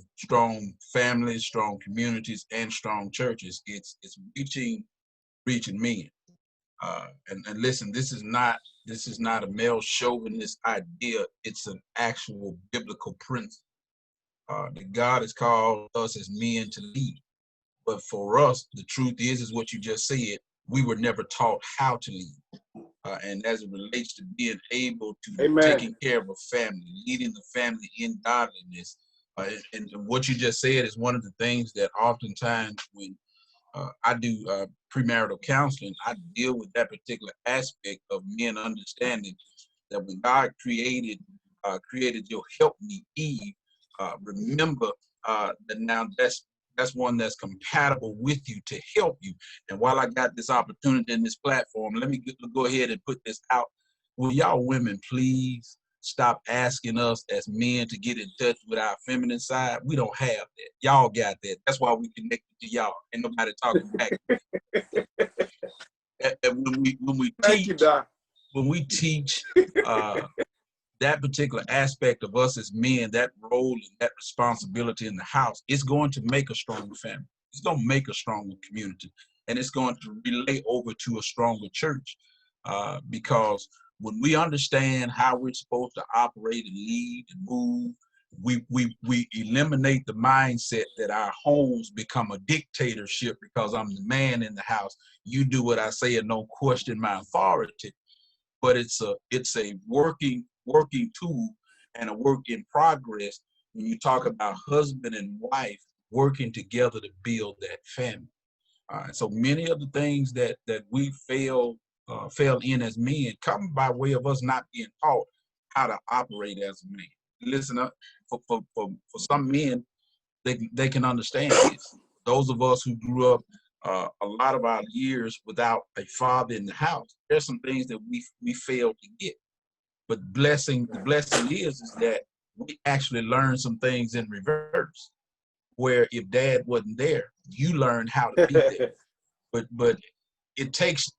families, strong communities, and strong churches. It's reaching men. And listen, this is not a male chauvinist idea. It's an actual biblical principle. that God has called us as men to lead. But for us, the truth is what you just said, we were never taught how to lead. And as it relates to being able to Amen. taking care of a family, leading the family in godliness, and what you just said is one of the things that oftentimes when I do premarital counseling, I deal with that particular aspect of men understanding that when God created your helpmeet Eve, remember that now that's one that's compatible with you to help you. And while I got this opportunity in this platform, let me go ahead and put this out. Will y'all women please stop asking us as men to get in touch with our feminine side? We don't have that. Y'all got that. That's why we connected to y'all. Ain't nobody talking back. And when we Thank you, teach, Doc. when we teach that particular aspect of us as men, that role and that responsibility in the house, it's going to make a stronger family. It's going to make a stronger community, and it's going to relay over to a stronger church. Because when we understand how we're supposed to operate and lead and move, we eliminate the mindset that our homes become a dictatorship because I'm the man in the house. You do what I say and don't question my authority. But it's a working tool and a work in progress when you talk about husband and wife working together to build that family. So many of the things that we fell in as men come by way of us not being taught how to operate as a man. Listen up, for some men, they can understand this. Those of us who grew up a lot of our years without a father in the house, there's some things that we failed to get. But the blessing is that we actually learn some things in reverse, where if dad wasn't there, you learn how to be there. But it takes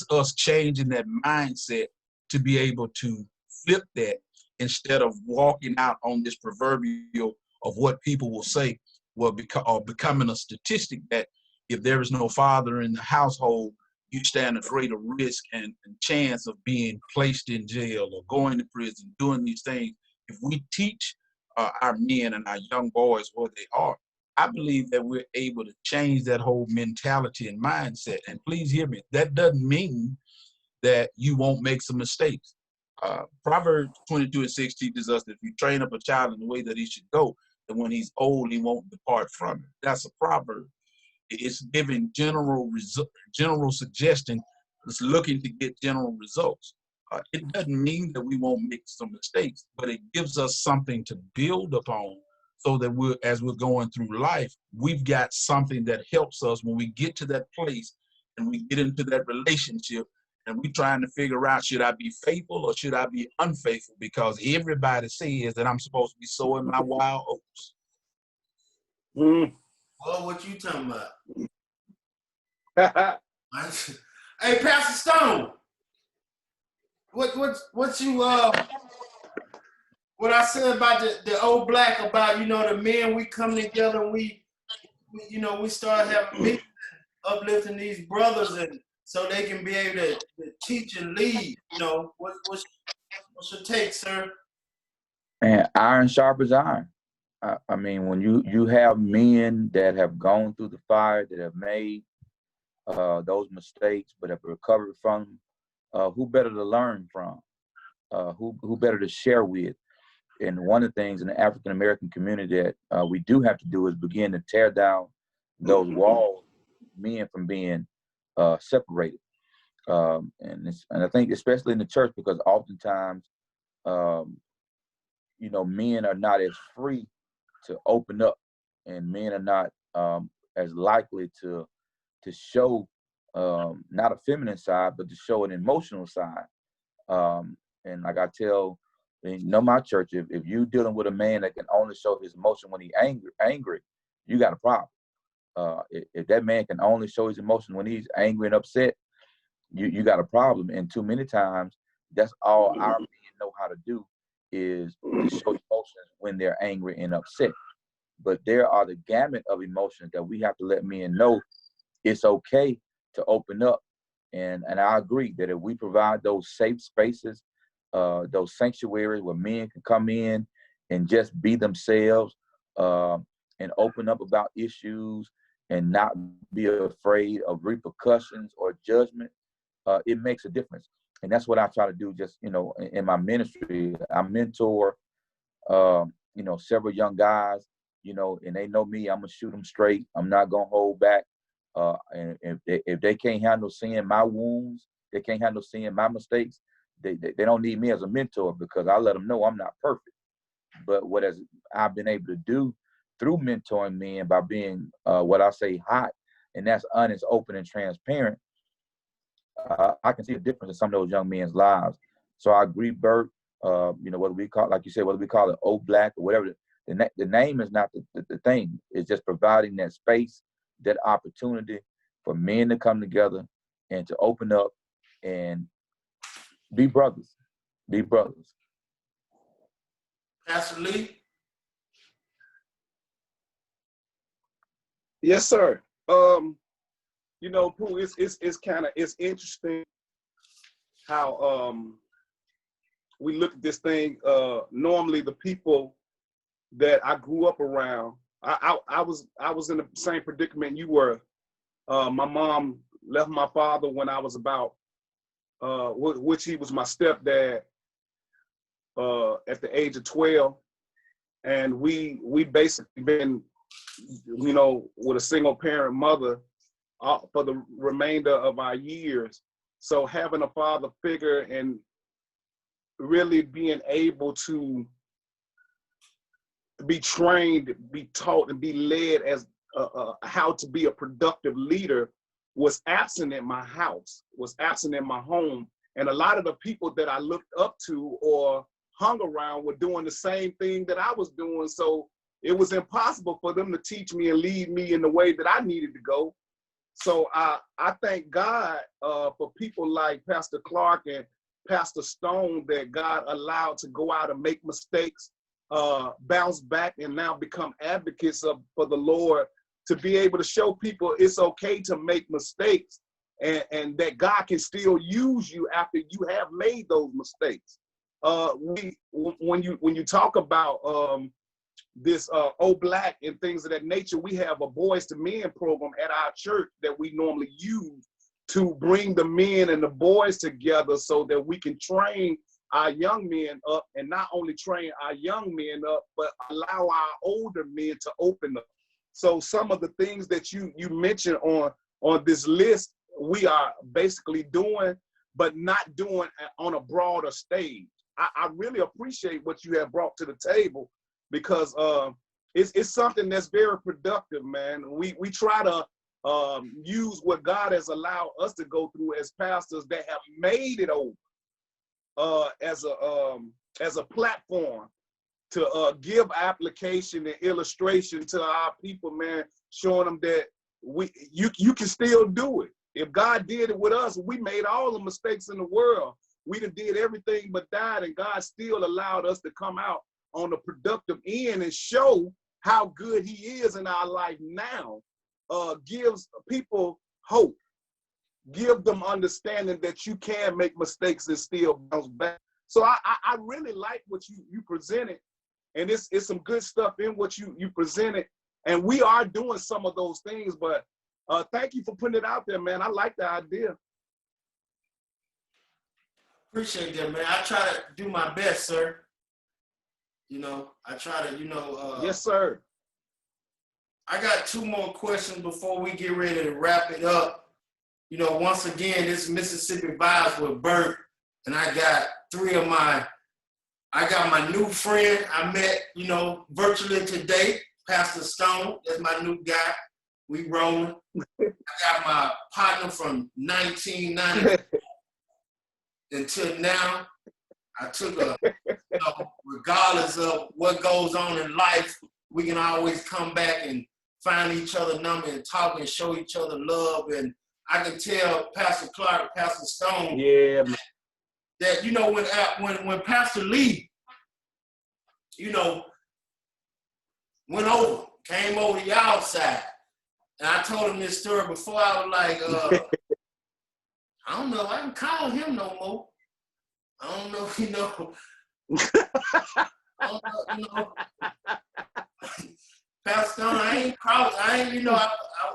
us changing that mindset to be able to flip that instead of walking out on this proverbial of what people will say, or becoming a statistic that if there is no father in the household, you stand a greater risk and chance of being placed in jail or going to prison, doing these things. If we teach our men and our young boys where they are, I believe that we're able to change that whole mentality and mindset. And please hear me, that doesn't mean that you won't make some mistakes. Proverbs 22:6 teaches us that if you train up a child in the way that he should go, that when he's old, he won't depart from it. That's a proverb. It's giving general suggestion. It's looking to get general results. It doesn't mean that we won't make some mistakes, but it gives us something to build upon so that as we're going through life, we've got something that helps us when we get to that place and we get into that relationship and we're trying to figure out, should I be faithful or should I be unfaithful? Because everybody says that I'm supposed to be sowing my wild oats. Oh, what you talking about? Hey, Pastor Stone, what you what I said about the old black, about, you know, the men, we come together and we start having meetings, uplifting these brothers, and so they can be able to teach and lead. You know, what's your take, sir? And iron sharpens iron. I mean, when you have men that have gone through the fire, that have made those mistakes, but have recovered from, who better to learn from? Who better to share with? And one of the things in the African American community that we do have to do is begin to tear down those walls, men from being separated. And I think especially in the church, because oftentimes, men are not as free to open up, and men are not as likely to show not a feminine side, but to show an emotional side. And like I tell, my church, if you're dealing with a man that can only show his emotion when he's angry, you got a problem. If that man can only show his emotion when he's angry and upset, you got a problem. And too many times, that's all our men know how to do, is to show emotions when they're angry and upset. But there are the gamut of emotions that we have to let men know it's okay to open up. And I agree that if we provide those safe spaces, those sanctuaries where men can come in and just be themselves, and open up about issues and not be afraid of repercussions or judgment, it makes a difference. And that's what I try to do just, in my ministry. I mentor, several young guys, and they know me. I'm going to shoot them straight. I'm not going to hold back. And if they can't handle seeing my wounds, they can't handle seeing my mistakes, they don't need me as a mentor, because I let them know I'm not perfect. But what I've been able to do through mentoring men by being what I say hot, and that's honest, open, and transparent, I can see a difference in some of those young men's lives. So I agree, Bert. Whether we call, like you said, whether we call it old black or whatever, the name is not the thing. It's just providing that space, that opportunity for men to come together and to open up and be brothers. Be brothers. Pastor Lee? Yes, sir. Pooh, it's interesting how we look at this thing. Normally the people that I grew up around, I was in the same predicament you were. My mom left my father when I was about which he was my stepdad at the age of 12. And we basically been, with a single parent mother for the remainder of our years. So having a father figure and really being able to be trained, be taught, and be led as how to be a productive leader was absent in my house, was absent in my home. And a lot of the people that I looked up to or hung around were doing the same thing that I was doing. So it was impossible for them to teach me and lead me in the way that I needed to go. So I thank God for people like Pastor Clark and Pastor Stone that God allowed to go out and make mistakes, bounce back, and now become advocates for the Lord, to be able to show people it's okay to make mistakes, and that God can still use you after you have made those mistakes. When you talk about this old black and things of that nature, we have a boys to men program at our church that we normally use to bring the men and the boys together so that we can train our young men up, and not only train our young men up, but allow our older men to open up. So some of the things that you mentioned on this list, we are basically doing, but not doing on a broader stage. I really appreciate what you have brought to the table, because it's something that's very productive, man. We try to use what God has allowed us to go through as pastors that have made it over as a platform to give application and illustration to our people, man, showing them that you can still do it. If God did it with us, we made all the mistakes in the world. We done did everything but died, and God still allowed us to come out on the productive end and show how good he is in our life now. Gives people hope, give them understanding that you can make mistakes and still bounce back. So I really like what you presented, and it's some good stuff in what you presented, and we are doing some of those things, but thank you for putting it out there, man. I like the idea. Appreciate that, man. I try to do my best, sir. I try to, Yes, sir. I got two more questions before we get ready to wrap it up. Once again, this Mississippi Vibes with Bert, and I got I got my new friend I met, virtually today, Pastor Stone. That's my new guy. We rolling. I got my partner from 1990 until now. I took regardless of what goes on in life, we can always come back and find each other number and talk and show each other love. And I can tell Pastor Clark, Pastor Stone, yeah, that when Pastor Lee, came over to y'all side, and I told him this story before. I was like, I don't know, I can call him no more. I don't know, I don't know, Pastor Stone,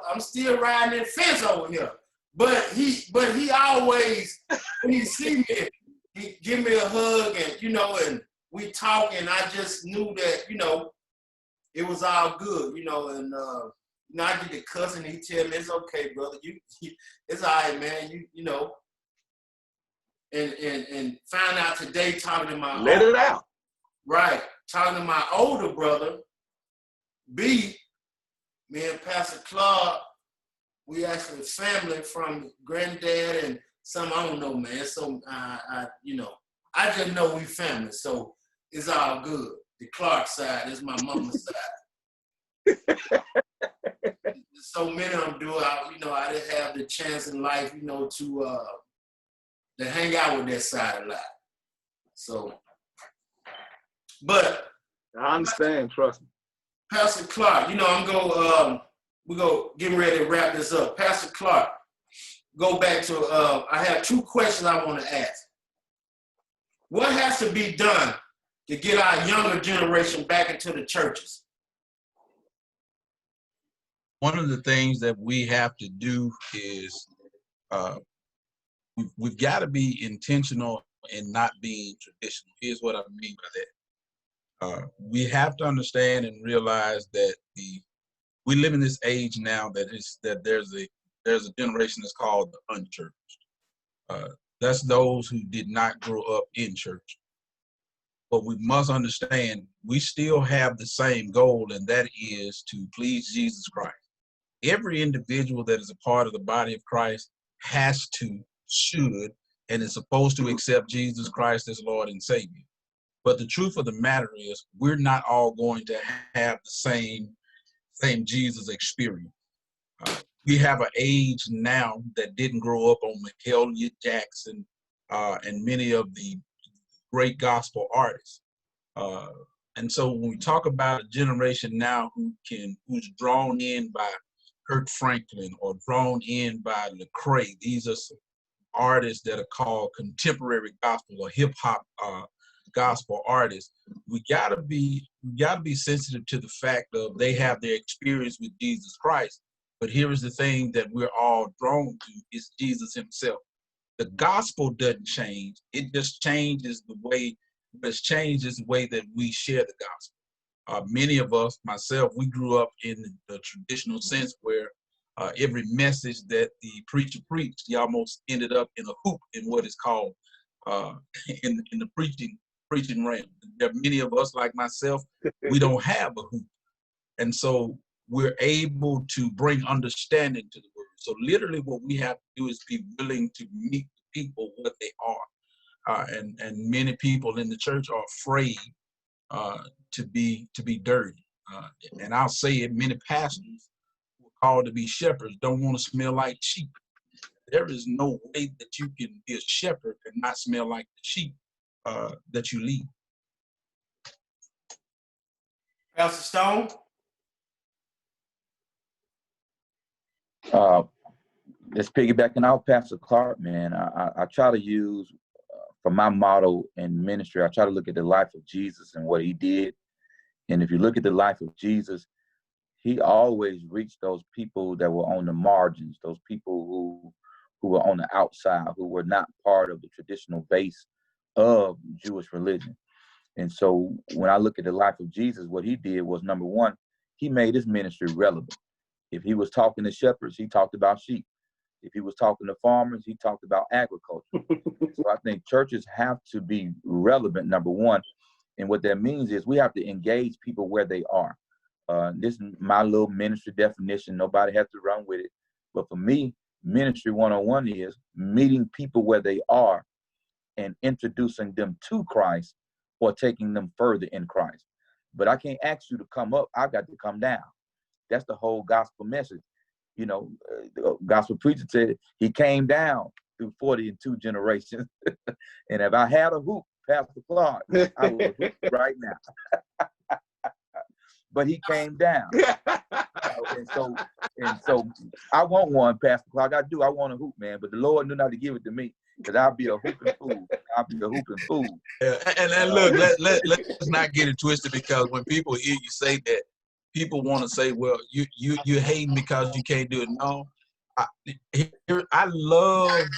I'm still riding that fence over here. But he always, when he see me, he give me a hug and, and we talk, and I just knew that, it was all good, and, I get the cuss and he tell me, it's okay, brother. It's all right, man. And find out today talking to my let it out. Right. Talking to my older brother, B, me and Pastor Clark, we actually family from granddad and some, I don't know, man. So I just know we family. So it's all good. The Clark side is my mama's side. So many of them do. I didn't have the chance in life, to hang out with that side a lot. So, but I understand, trust me. Pastor Clark, we're getting ready to wrap this up. Pastor Clark, go back to, I have 2 questions I want to ask. What has to be done to get our younger generation back into the churches? One of the things that we have to do is we've got to be intentional in not being traditional. Here's what I mean by that. We have to understand and realize that we live in this age now that there's a generation that's called the unchurched. That's those who did not grow up in church. But we must understand we still have the same goal, and that is to please Jesus Christ. Every individual that is a part of the body of Christ should, and is supposed to accept Jesus Christ as Lord and Savior. But the truth of the matter is, we're not all going to have the same Jesus experience. We have an age now that didn't grow up on Mahalia Jackson and many of the great gospel artists. And so when we talk about a generation now who's drawn in by Kirk Franklin or drawn in by Lecrae, these are some artists that are called contemporary gospel or hip hop gospel artists. We gotta be sensitive to the fact of they have their experience with Jesus Christ. But here is the thing that we're all drawn to is Jesus himself. The gospel doesn't change. It just changes the way that we share the gospel. Many of us, myself, we grew up in the traditional sense where every message that the preacher preached, he almost ended up in a hoop in what is called in the preaching realm. There are many of us, like myself, we don't have a hoop. And so we're able to bring understanding to the word. So literally what we have to do is be willing to meet the people what they are. And many people in the church are afraid to be dirty. And I'll say it, many pastors who are called to be shepherds don't want to smell like sheep. There is no way that you can be a shepherd and not smell like the sheep that you lead. Pastor Stone? Just piggybacking off Pastor Clark, man, I try to use, for my motto in ministry, I try to look at the life of Jesus and what he did. And if you look at the life of Jesus, he always reached those people that were on the margins, those people who were on the outside, who were not part of the traditional base of Jewish religion. And so when I look at the life of Jesus, what he did was, number one, he made his ministry relevant. If he was talking to shepherds, he talked about sheep. If he was talking to farmers, he talked about agriculture. So I think churches have to be relevant, number one. And what that means is we have to engage people where they are. This is my little ministry definition. Nobody has to run with it. But for me, ministry 101 is meeting people where they are and introducing them to Christ or taking them further in Christ. But I can't ask you to come up. I've got to come down. That's the whole gospel message. You know, the gospel preacher said he came down through 42 generations. And if I had a hoop, Pastor Clark, I would hoop right now. But he came down. And so I want one, Pastor Clark. I do. I want a hoop, man. But the Lord knew not to give it to me because I'll be a hooping fool. I'll be a hooping fool. And look, let's not get it twisted, because when people hear you say that, people want to say, well, you hating because you can't do it. No, I love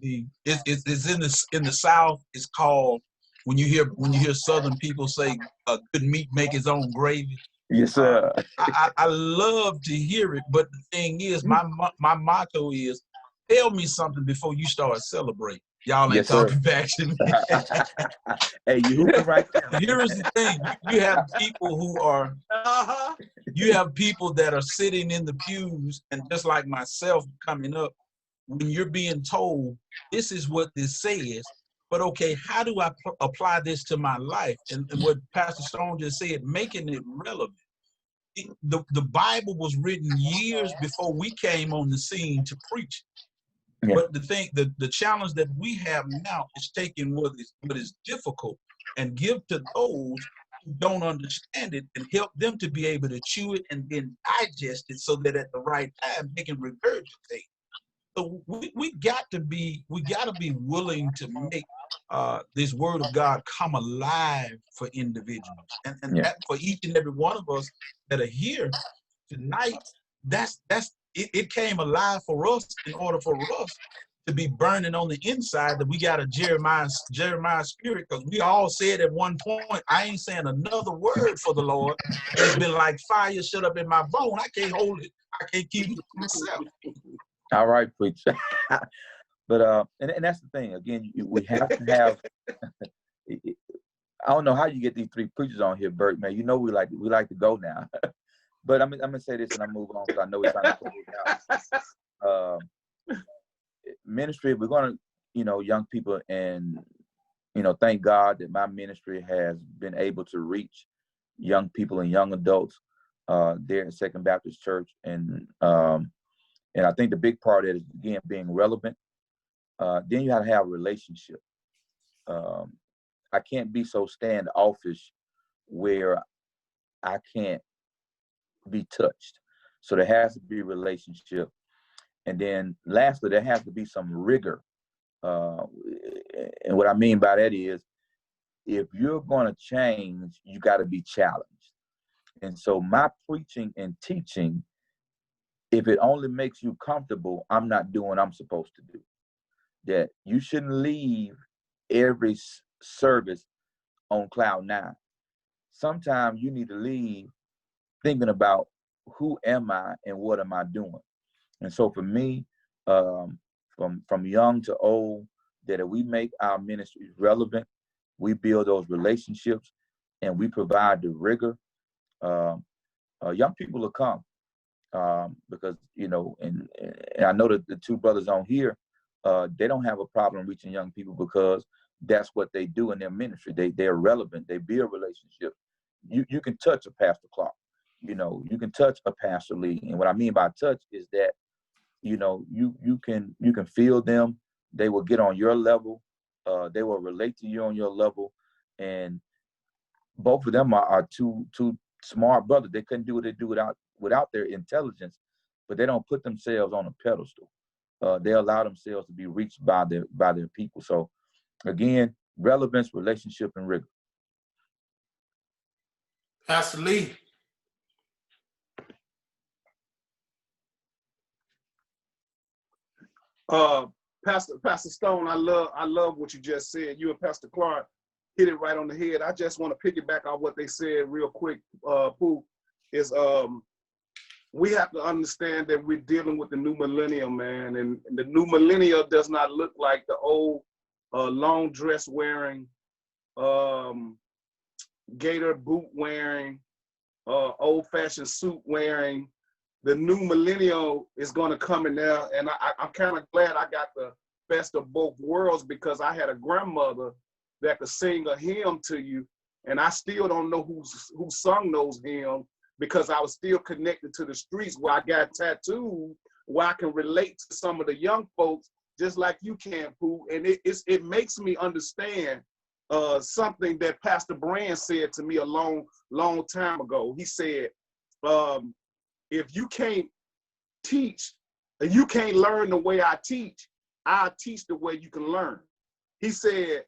it's in the South. It's called when you hear Southern people say, "Good meat make its own gravy." Yes, sir. I love to hear it, but the thing is, my motto is, tell me something before you start celebrating. Y'all ain't Yes, sir. talking back to me. Hey, you hooping right there. Here's the thing: you have people who are, you have people that are sitting in the pews, and just like myself coming up, when you're being told this is what this says, but okay, how do I apply this to my life? And what Pastor Stone just said, making it relevant. The Bible was written years before we came on the scene to preach. Yeah. But the challenge that we have now is taking what is difficult and give to those who don't understand it and help them to be able to chew it and then digest it so that at the right time they can regurgitate. So we got to be willing to make this word of God come alive for individuals, and Yeah. that for each and every one of us that are here tonight. It came alive for us in order for us to be burning on the inside, that we got a Jeremiah spirit, because we all said at one point, I ain't saying another word for the Lord. And it's been like fire shut up in my bone. I can't hold it. I can't keep it to myself. All right, preacher. But and that's the thing. Again, we have to have. I don't know how you get these three preachers on here, Bert. Man, you know we like to go now. But I'm gonna say this and I move on because I know we're trying to close out. Ministry, we're gonna, young people, and thank God that my ministry has been able to reach young people and young adults there at Second Baptist Church, and I think the big part of it is, again, being relevant. Then you have to have a relationship. I can't be so standoffish where I can't be touched. So there has to be a relationship. And then lastly, there has to be some rigor. And what I mean by that is, if you're going to change, you got to be challenged. And so my preaching and teaching, if it only makes you comfortable, I'm not doing what I'm supposed to do. That you shouldn't leave every service on cloud nine. Sometimes you need to leave thinking about, who am I and what am I doing? And so for me, from young to old, that if we make our ministries relevant, we build those relationships, and we provide the rigor, young people will come. Because, and I know that the two brothers on here, they don't have a problem reaching young people because that's what they do in their ministry. They're relevant. They build relationships. You can touch a Pastor Clark. You can touch a Pastor Lee. And what I mean by touch is that, you can feel them. They will get on your level. They will relate to you on your level. And both of them are two smart brothers. They couldn't do what they do without their intelligence, but they don't put themselves on a pedestal. They allow themselves to be reached by their people. So again, relevance, relationship, and rigor. Pastor Lee. Pastor Stone, I love what you just said. You and Pastor Clark hit it right on the head. I just want to piggyback on what they said real quick. Pooh, is we have to understand that we're dealing with the new millennium, man, and the new millennium does not look like the old long dress wearing, gator boot wearing, old fashioned suit wearing. The new millennial is going to come in there, and I'm kind of glad I got the best of both worlds, because I had a grandmother that could sing a hymn to you, and I still don't know who sung those hymns, because I was still connected to the streets where I got tattooed, where I can relate to some of the young folks just like you can, Pooh. And it makes me understand something that Pastor Brand said to me a long time ago. He said, if you can't teach, and you can't learn the way I teach, I'll teach the way you can learn. He said,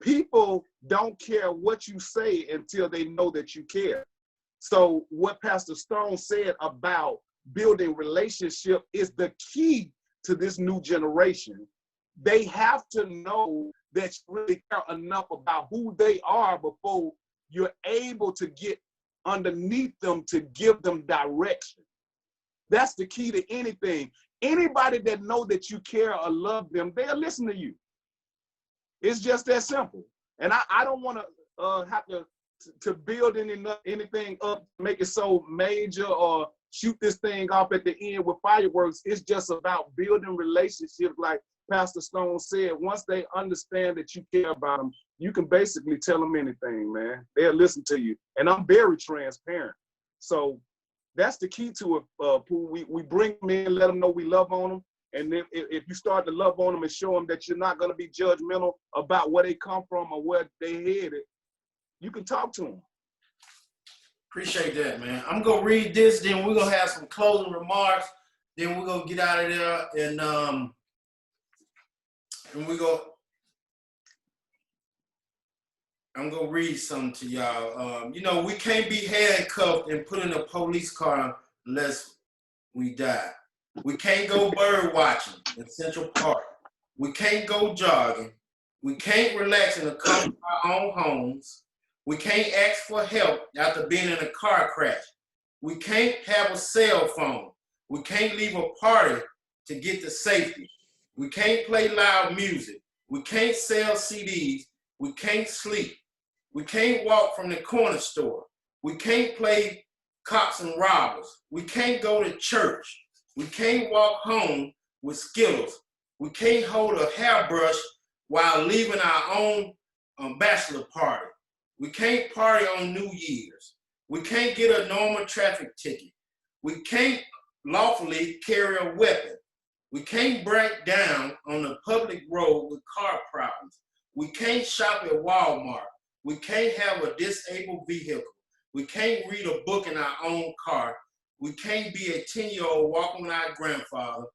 people don't care what you say until they know that you care. So what Pastor Stone said about building relationship is the key to this new generation. They have to know that you really care enough about who they are before you're able to get underneath them to give them direction. That's the key to anything. Anybody that know that you care or love them, they'll listen to you. It's just that simple. And I don't want to have to build anything up, make it so major or shoot this thing off at the end with fireworks. It's just about building relationships. Like Pastor Stone said, once they understand that you care about them, you can basically tell them anything, man. They'll listen to you. And I'm very transparent. So that's the key to it, Pooh. We bring them in, let them know we love on them. And then if you start to love on them and show them that you're not going to be judgmental about where they come from or where they headed, you can talk to them. Appreciate that, man. I'm going to read this, then we're going to have some closing remarks. Then we're going to get out of there and we go. I'm going to read something to y'all. You know, we can't be handcuffed and put in a police car unless we die. We can't go bird watching in Central Park. We can't go jogging. We can't relax in the comfort of our own homes. We can't ask for help after being in a car crash. We can't have a cell phone. We can't leave a party to get to safety. We can't play loud music. We can't sell CDs. We can't sleep. We can't walk from the corner store. We can't play cops and robbers. We can't go to church. We can't walk home with Skittles. We can't hold a hairbrush while leaving our own bachelor party. We can't party on New Year's. We can't get a normal traffic ticket. We can't lawfully carry a weapon. We can't break down on a public road with car problems. We can't shop at Walmart. We can't have a disabled vehicle. We can't read a book in our own car. We can't be a 10-year-old walking with our grandfather.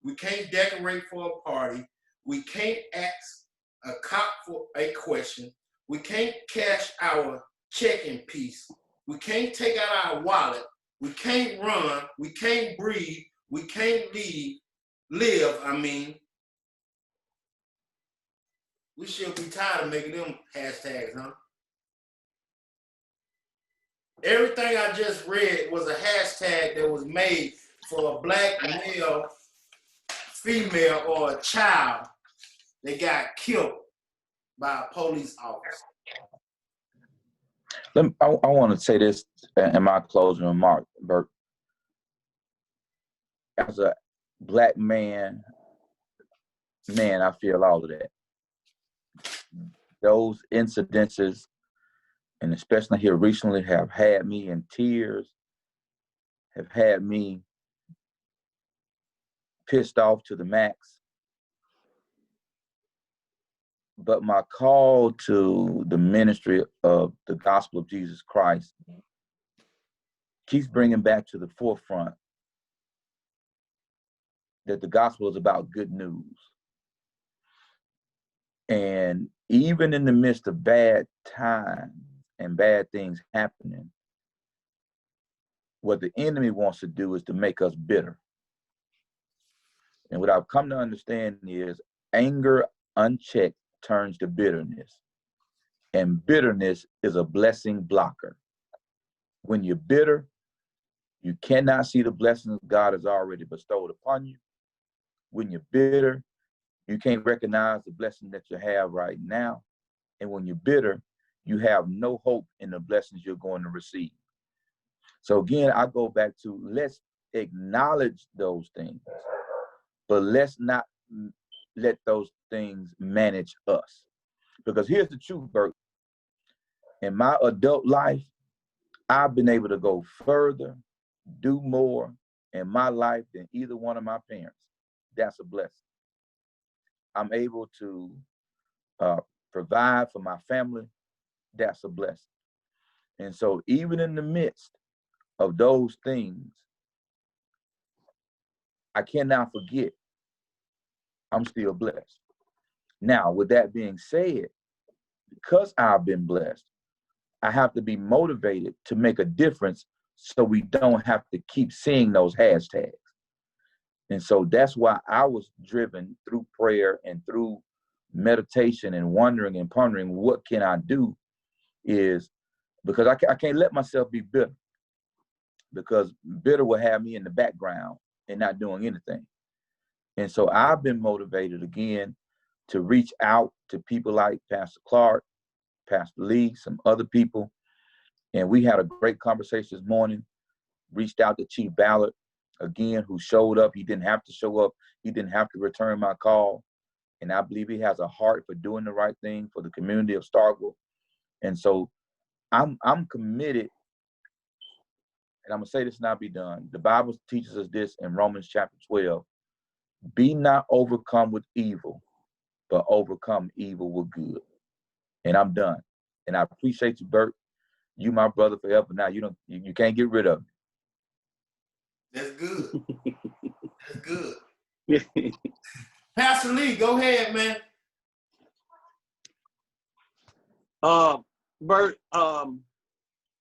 We can't decorate for a party. We can't ask a cop for a question. We can't cash our check in peace. We can't take out our wallet. We can't run. We can't breathe. We can't live. We should be tired of making them hashtags, huh? Everything I just read was a hashtag that was made for a black male, female, or a child that got killed by a police officer. I want to say this in my closing remark, Bert. As a black man, I feel all of that. Those incidences, and especially here recently, have had me in tears, have had me pissed off to the max. But my call to the ministry of the gospel of Jesus Christ keeps bringing back to the forefront that the gospel is about good news. And even in the midst of bad times and bad things happening, what the enemy wants to do is to make us bitter. And what I've come to understand is anger unchecked turns to bitterness. And bitterness is a blessing blocker. When you're bitter, you cannot see the blessings God has already bestowed upon you. When you're bitter, you can't recognize the blessing that you have right now. And when you're bitter, you have no hope in the blessings you're going to receive. So again, I go back to let's acknowledge those things, but let's not let those things manage us. Because here's the truth, Bert. In my adult life, I've been able to go further, do more in my life than either one of my parents. That's a blessing. I'm able to provide for my family. That's a blessing. And so even in the midst of those things, I cannot forget I'm still blessed. Now, with that being said, because I've been blessed, I have to be motivated to make a difference so we don't have to keep seeing those hashtags. And so that's why I was driven through prayer and through meditation and wondering and pondering what can I do, is because I can't let myself be bitter, because bitter will have me in the background and not doing anything. And so I've been motivated again to reach out to people like Pastor Clark, Pastor Lee, some other people. And we had a great conversation this morning, reached out to Chief Ballard again, who showed up. He didn't have to show up. He didn't have to return my call. And I believe he has a heart for doing the right thing for the community of Starkville. And so I'm committed, and I'm going to say this and I'll be done. The Bible teaches us this in Romans chapter 12. Be not overcome with evil, but overcome evil with good. And I'm done. And I appreciate you, Bert. You my brother forever. Now you can't get rid of me. That's good. That's good. Pastor Lee, go ahead, man. Bert,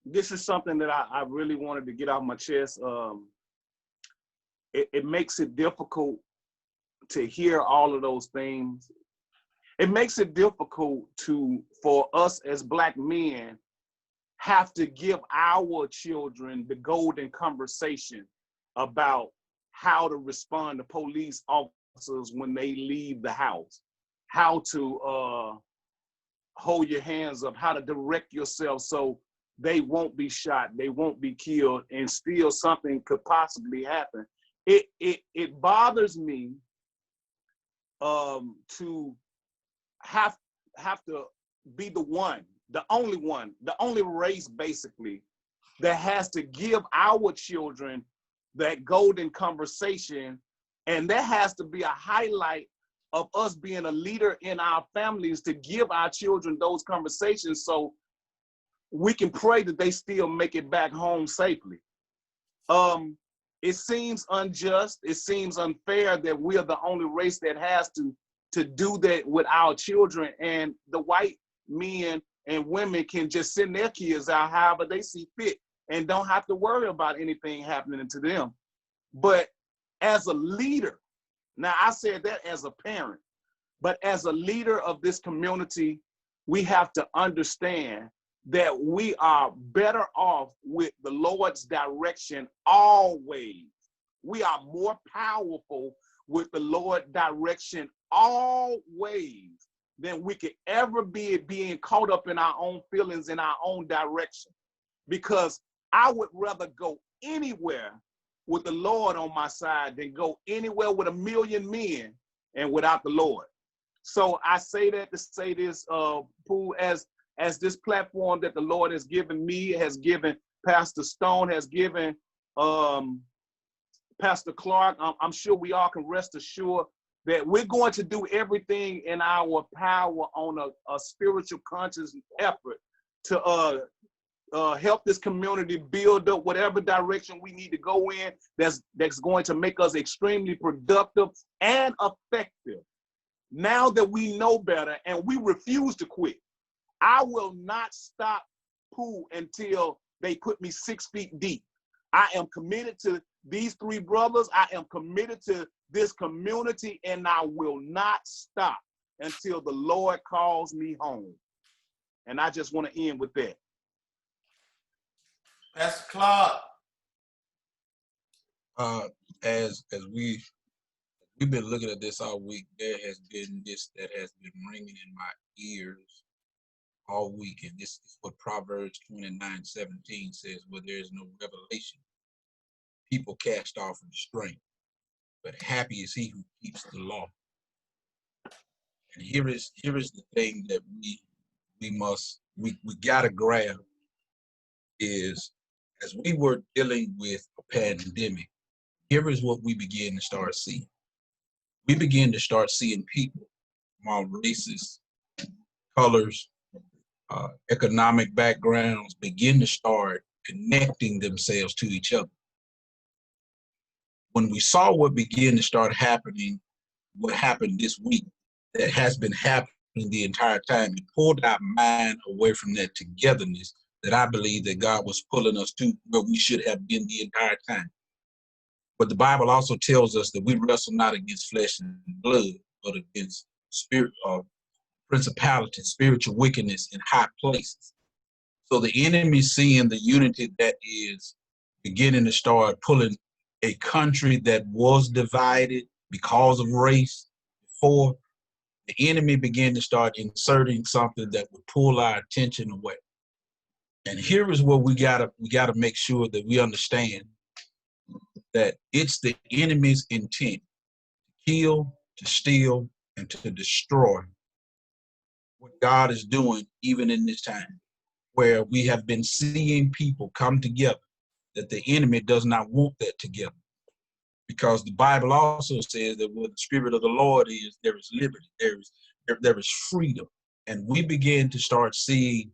this is something that I really wanted to get off my chest. It makes it difficult to hear all of those things. It makes it difficult for us as Black men have to give our children the golden conversation about how to respond to police officers when they leave the house, how to hold your hands up, how to direct yourself so they won't be shot, they won't be killed, and still something could possibly happen. It bothers me to have to be the only race basically that has to give our children that golden conversation, and that has to be a highlight of us being a leader in our families, to give our children those conversations so we can pray that they still make it back home safely. It seems unjust, it seems unfair that we are the only race that has to do that with our children, and the white men and women can just send their kids out however they see fit and don't have to worry about anything happening to them. But as a leader, now I said that as a parent, but as a leader of this community, we have to understand that we are better off with the Lord's direction always. We are more powerful with the Lord's direction always than we could ever be being caught up in our own feelings, in our own direction. Because I would rather go anywhere with the Lord on my side than go anywhere with a million men and without the Lord. So I say that to say this, Pooh, as this platform that the Lord has given me, has given Pastor Stone, has given Pastor Clark, I'm sure we all can rest assured that we're going to do everything in our power on a spiritual conscious effort to help this community build up whatever direction we need to go in that's going to make us extremely productive and effective. Now that we know better and we refuse to quit, I will not stop Pooh until they put me 6 feet deep. I am committed to these 3 brothers. I am committed to this community, and I will not stop until the Lord calls me home. And I just want to end with that. Pastor Clark. As we've been looking at this all week, there has been this that has been ringing in my ears all week, and this is what Proverbs 29:17 says: where there is no revelation, people cast off restraint, but happy is he who keeps the law. And here is the thing that we gotta grab is, as we were dealing with a pandemic, here is what we begin to start seeing. We begin to start seeing people from all races, colors, economic backgrounds begin to start connecting themselves to each other. When we saw what began to start happening, what happened this week, that has been happening the entire time, it pulled our mind away from that togetherness that I believe that God was pulling us to where we should have been the entire time. But the Bible also tells us that we wrestle not against flesh and blood, but against spirit or principalities, spiritual wickedness in high places. So the enemy, seeing the unity that is beginning to start pulling a country that was divided because of race before, the enemy began to start inserting something that would pull our attention away. And here is what we gotta make sure that we understand, that it's the enemy's intent to kill, to steal, and to destroy what God is doing even in this time, where we have been seeing people come together, that the enemy does not want that together. Because the Bible also says that where the Spirit of the Lord is, there is liberty, there is freedom. And we begin to start seeing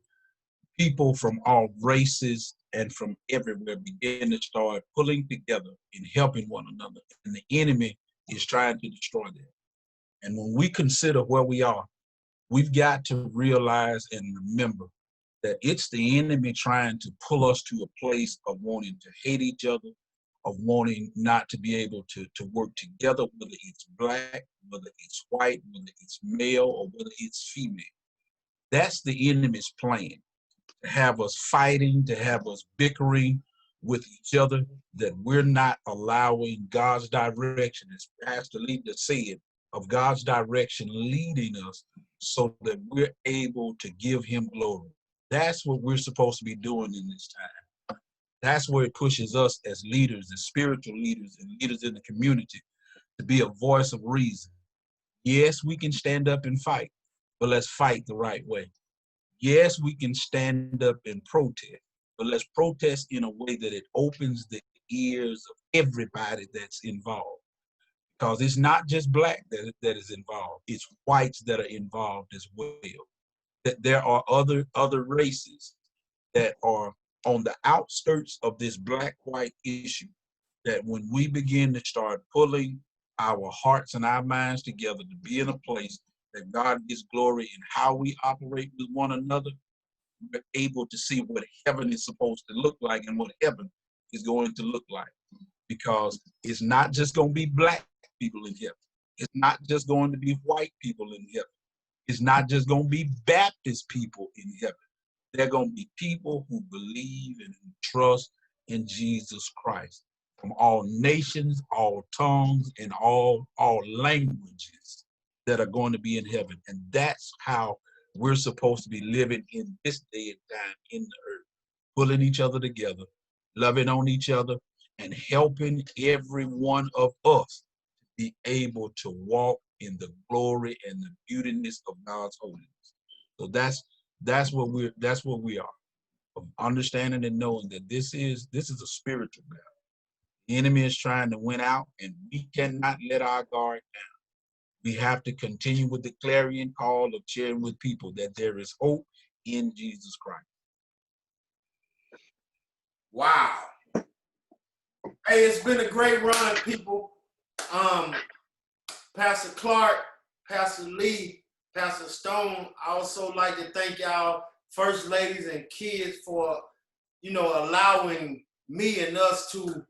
people from all races and from everywhere begin to start pulling together and helping one another. And the enemy is trying to destroy that. And when we consider where we are, we've got to realize and remember that it's the enemy trying to pull us to a place of wanting to hate each other, of wanting not to be able to work together, whether it's black, whether it's white, whether it's male, or whether it's female. That's the enemy's plan, to have us fighting, to have us bickering with each other, that we're not allowing God's direction, as Pastor Lita said, of God's direction leading us so that we're able to give him glory. That's what we're supposed to be doing in this time. That's where it pushes us as leaders, as spiritual leaders and leaders in the community, to be a voice of reason. Yes, we can stand up and fight, but let's fight the right way. Yes, we can stand up and protest, but let's protest in a way that it opens the ears of everybody that's involved. Because it's not just black that is involved, it's whites that are involved as well. That there are other races that are on the outskirts of this black-white issue, that when we begin to start pulling our hearts and our minds together to be in a place that God gets glory in how we operate with one another, we're able to see what heaven is supposed to look like and what heaven is going to look like. Because it's not just going to be black people in heaven. It's not just going to be white people in heaven. It's not just going to be Baptist people in heaven. They're going to be people who believe and who trust in Jesus Christ, from all nations, all tongues, and all languages that are going to be in heaven. And that's how we're supposed to be living in this day and time in the earth, pulling each other together, loving on each other, and helping every one of us be able to walk in the glory and the beautiness of God's holiness. So that's what we are, of understanding and knowing that this is a spiritual battle. The enemy is trying to win out, and we cannot let our guard down. We have to continue with the clarion call of sharing with people that there is hope in Jesus Christ. Wow. Hey, it's been a great run, people. Pastor Clark, Pastor Lee, Pastor Stone, I also like to thank y'all first ladies and kids for, allowing me and us to,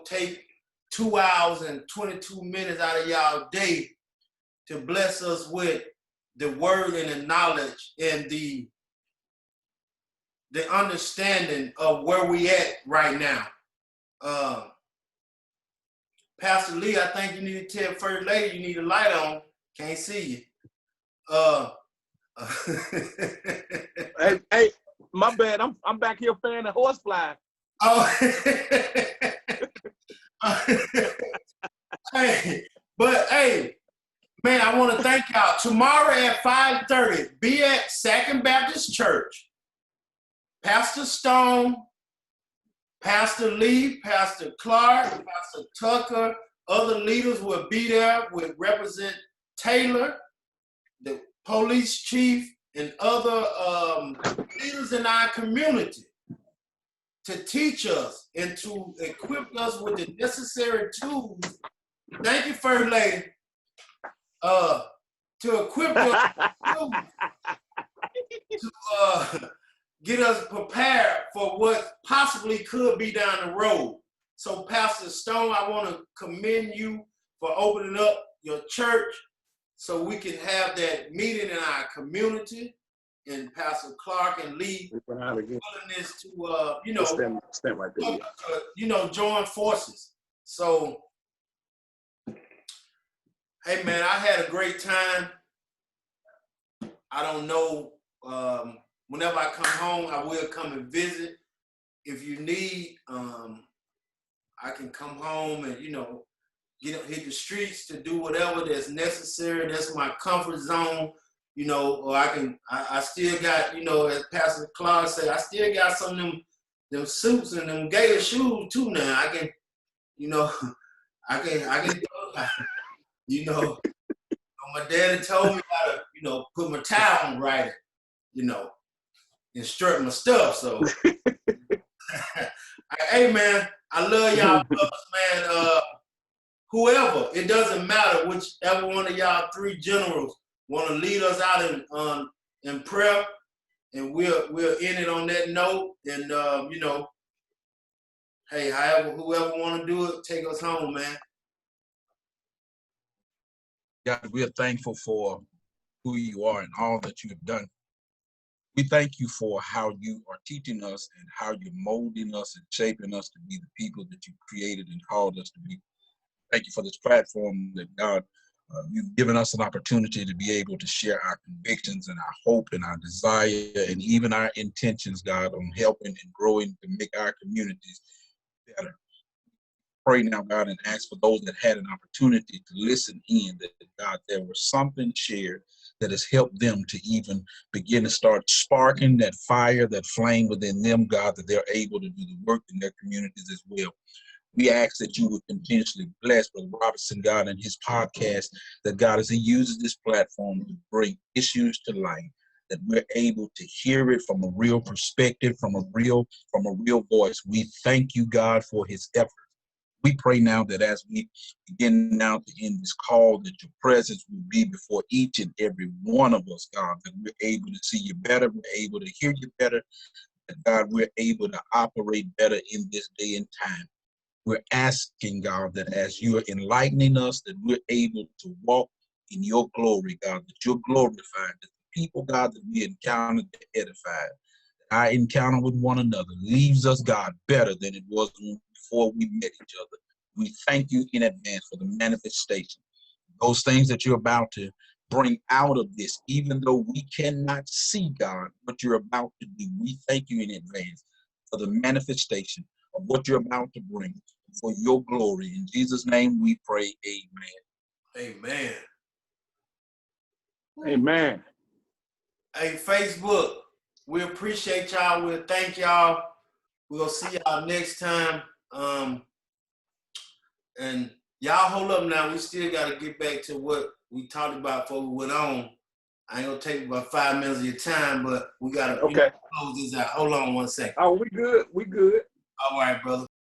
take 2 hours and 22 minutes out of y'all day to bless us with the word and the knowledge and the understanding of where we at right now. Pastor Lee, I think you need to tell First Lady you need a light on. Can't see you. Hey, my bad. I'm back here fanning the horsefly. Oh, hey, man, I want to thank y'all. Tomorrow at 5:30, be at Second Baptist Church. Pastor Stone, Pastor Lee, Pastor Clark, Pastor Tucker, other leaders will be there with Representative Taylor, the police chief, and other leaders in our community to teach us and to equip us with the necessary tools. Thank you, First Lady. To equip us get us prepared for what possibly could be down the road. So Pastor Stone, I want to commend you for opening up your church so we can have that meeting in our community, and Pastor Clark and Lee willingness to, stand right there. Join forces. So, hey man, I had a great time. I don't know, whenever I come home, I will come and visit. If you need, I can come home and, hit the streets to do whatever that's necessary. That's my comfort zone, or I still got, as Pastor Clark said, I still got some of them suits and them gator shoes too now. I can, my daddy told me how to, put my tie on right, and strut my stuff. So, hey man, I love y'all brothers, man. Whoever, it doesn't matter whichever one of y'all three generals want to lead us out in prayer, and we'll end it on that note. And hey, whoever want to do it, take us home, man. God, we're thankful for who you are and all that you have done. We thank you for how you are teaching us and how you're molding us and shaping us to be the people that you created and called us to be. Thank you for this platform that, God, you've given us an opportunity to be able to share our convictions and our hope and our desire and even our intentions, God, on helping and growing to make our communities better. Pray now, God, and ask for those that had an opportunity to listen in, that, God, there was something shared that has helped them to even begin to start sparking that fire, that flame within them, God, that they're able to do the work in their communities as well. We ask that you would continuously bless Brother Robertson, God, and his podcast, that God, as he uses this platform to bring issues to light, that we're able to hear it from a real perspective, from a real voice. We thank you, God, for his effort. We pray now that as we begin now to end this call, that your presence will be before each and every one of us, God, that we're able to see you better, we're able to hear you better, that, God, we're able to operate better in this day and time. We're asking, God, that as you are enlightening us, that we're able to walk in your glory, God, that you're glorified, that the people, God, that we encounter, they're edified. Our encounter with one another leaves us, God, better than it was before we met each other. We thank you in advance for the manifestation, those things that you're about to bring out of this, even though we cannot see, God, what you're about to do. We thank you in advance for the manifestation of what you're about to bring for your glory. In Jesus' name we pray, amen. Amen. Amen. Hey, Facebook, we appreciate y'all. We'll thank y'all. We'll see y'all next time. And y'all hold up now. We still got to get back to what we talked about before we went on. I ain't going to take about 5 minutes of your time, but we got to close this out. Hold on 1 second. Oh, we good. We good. All right, brother.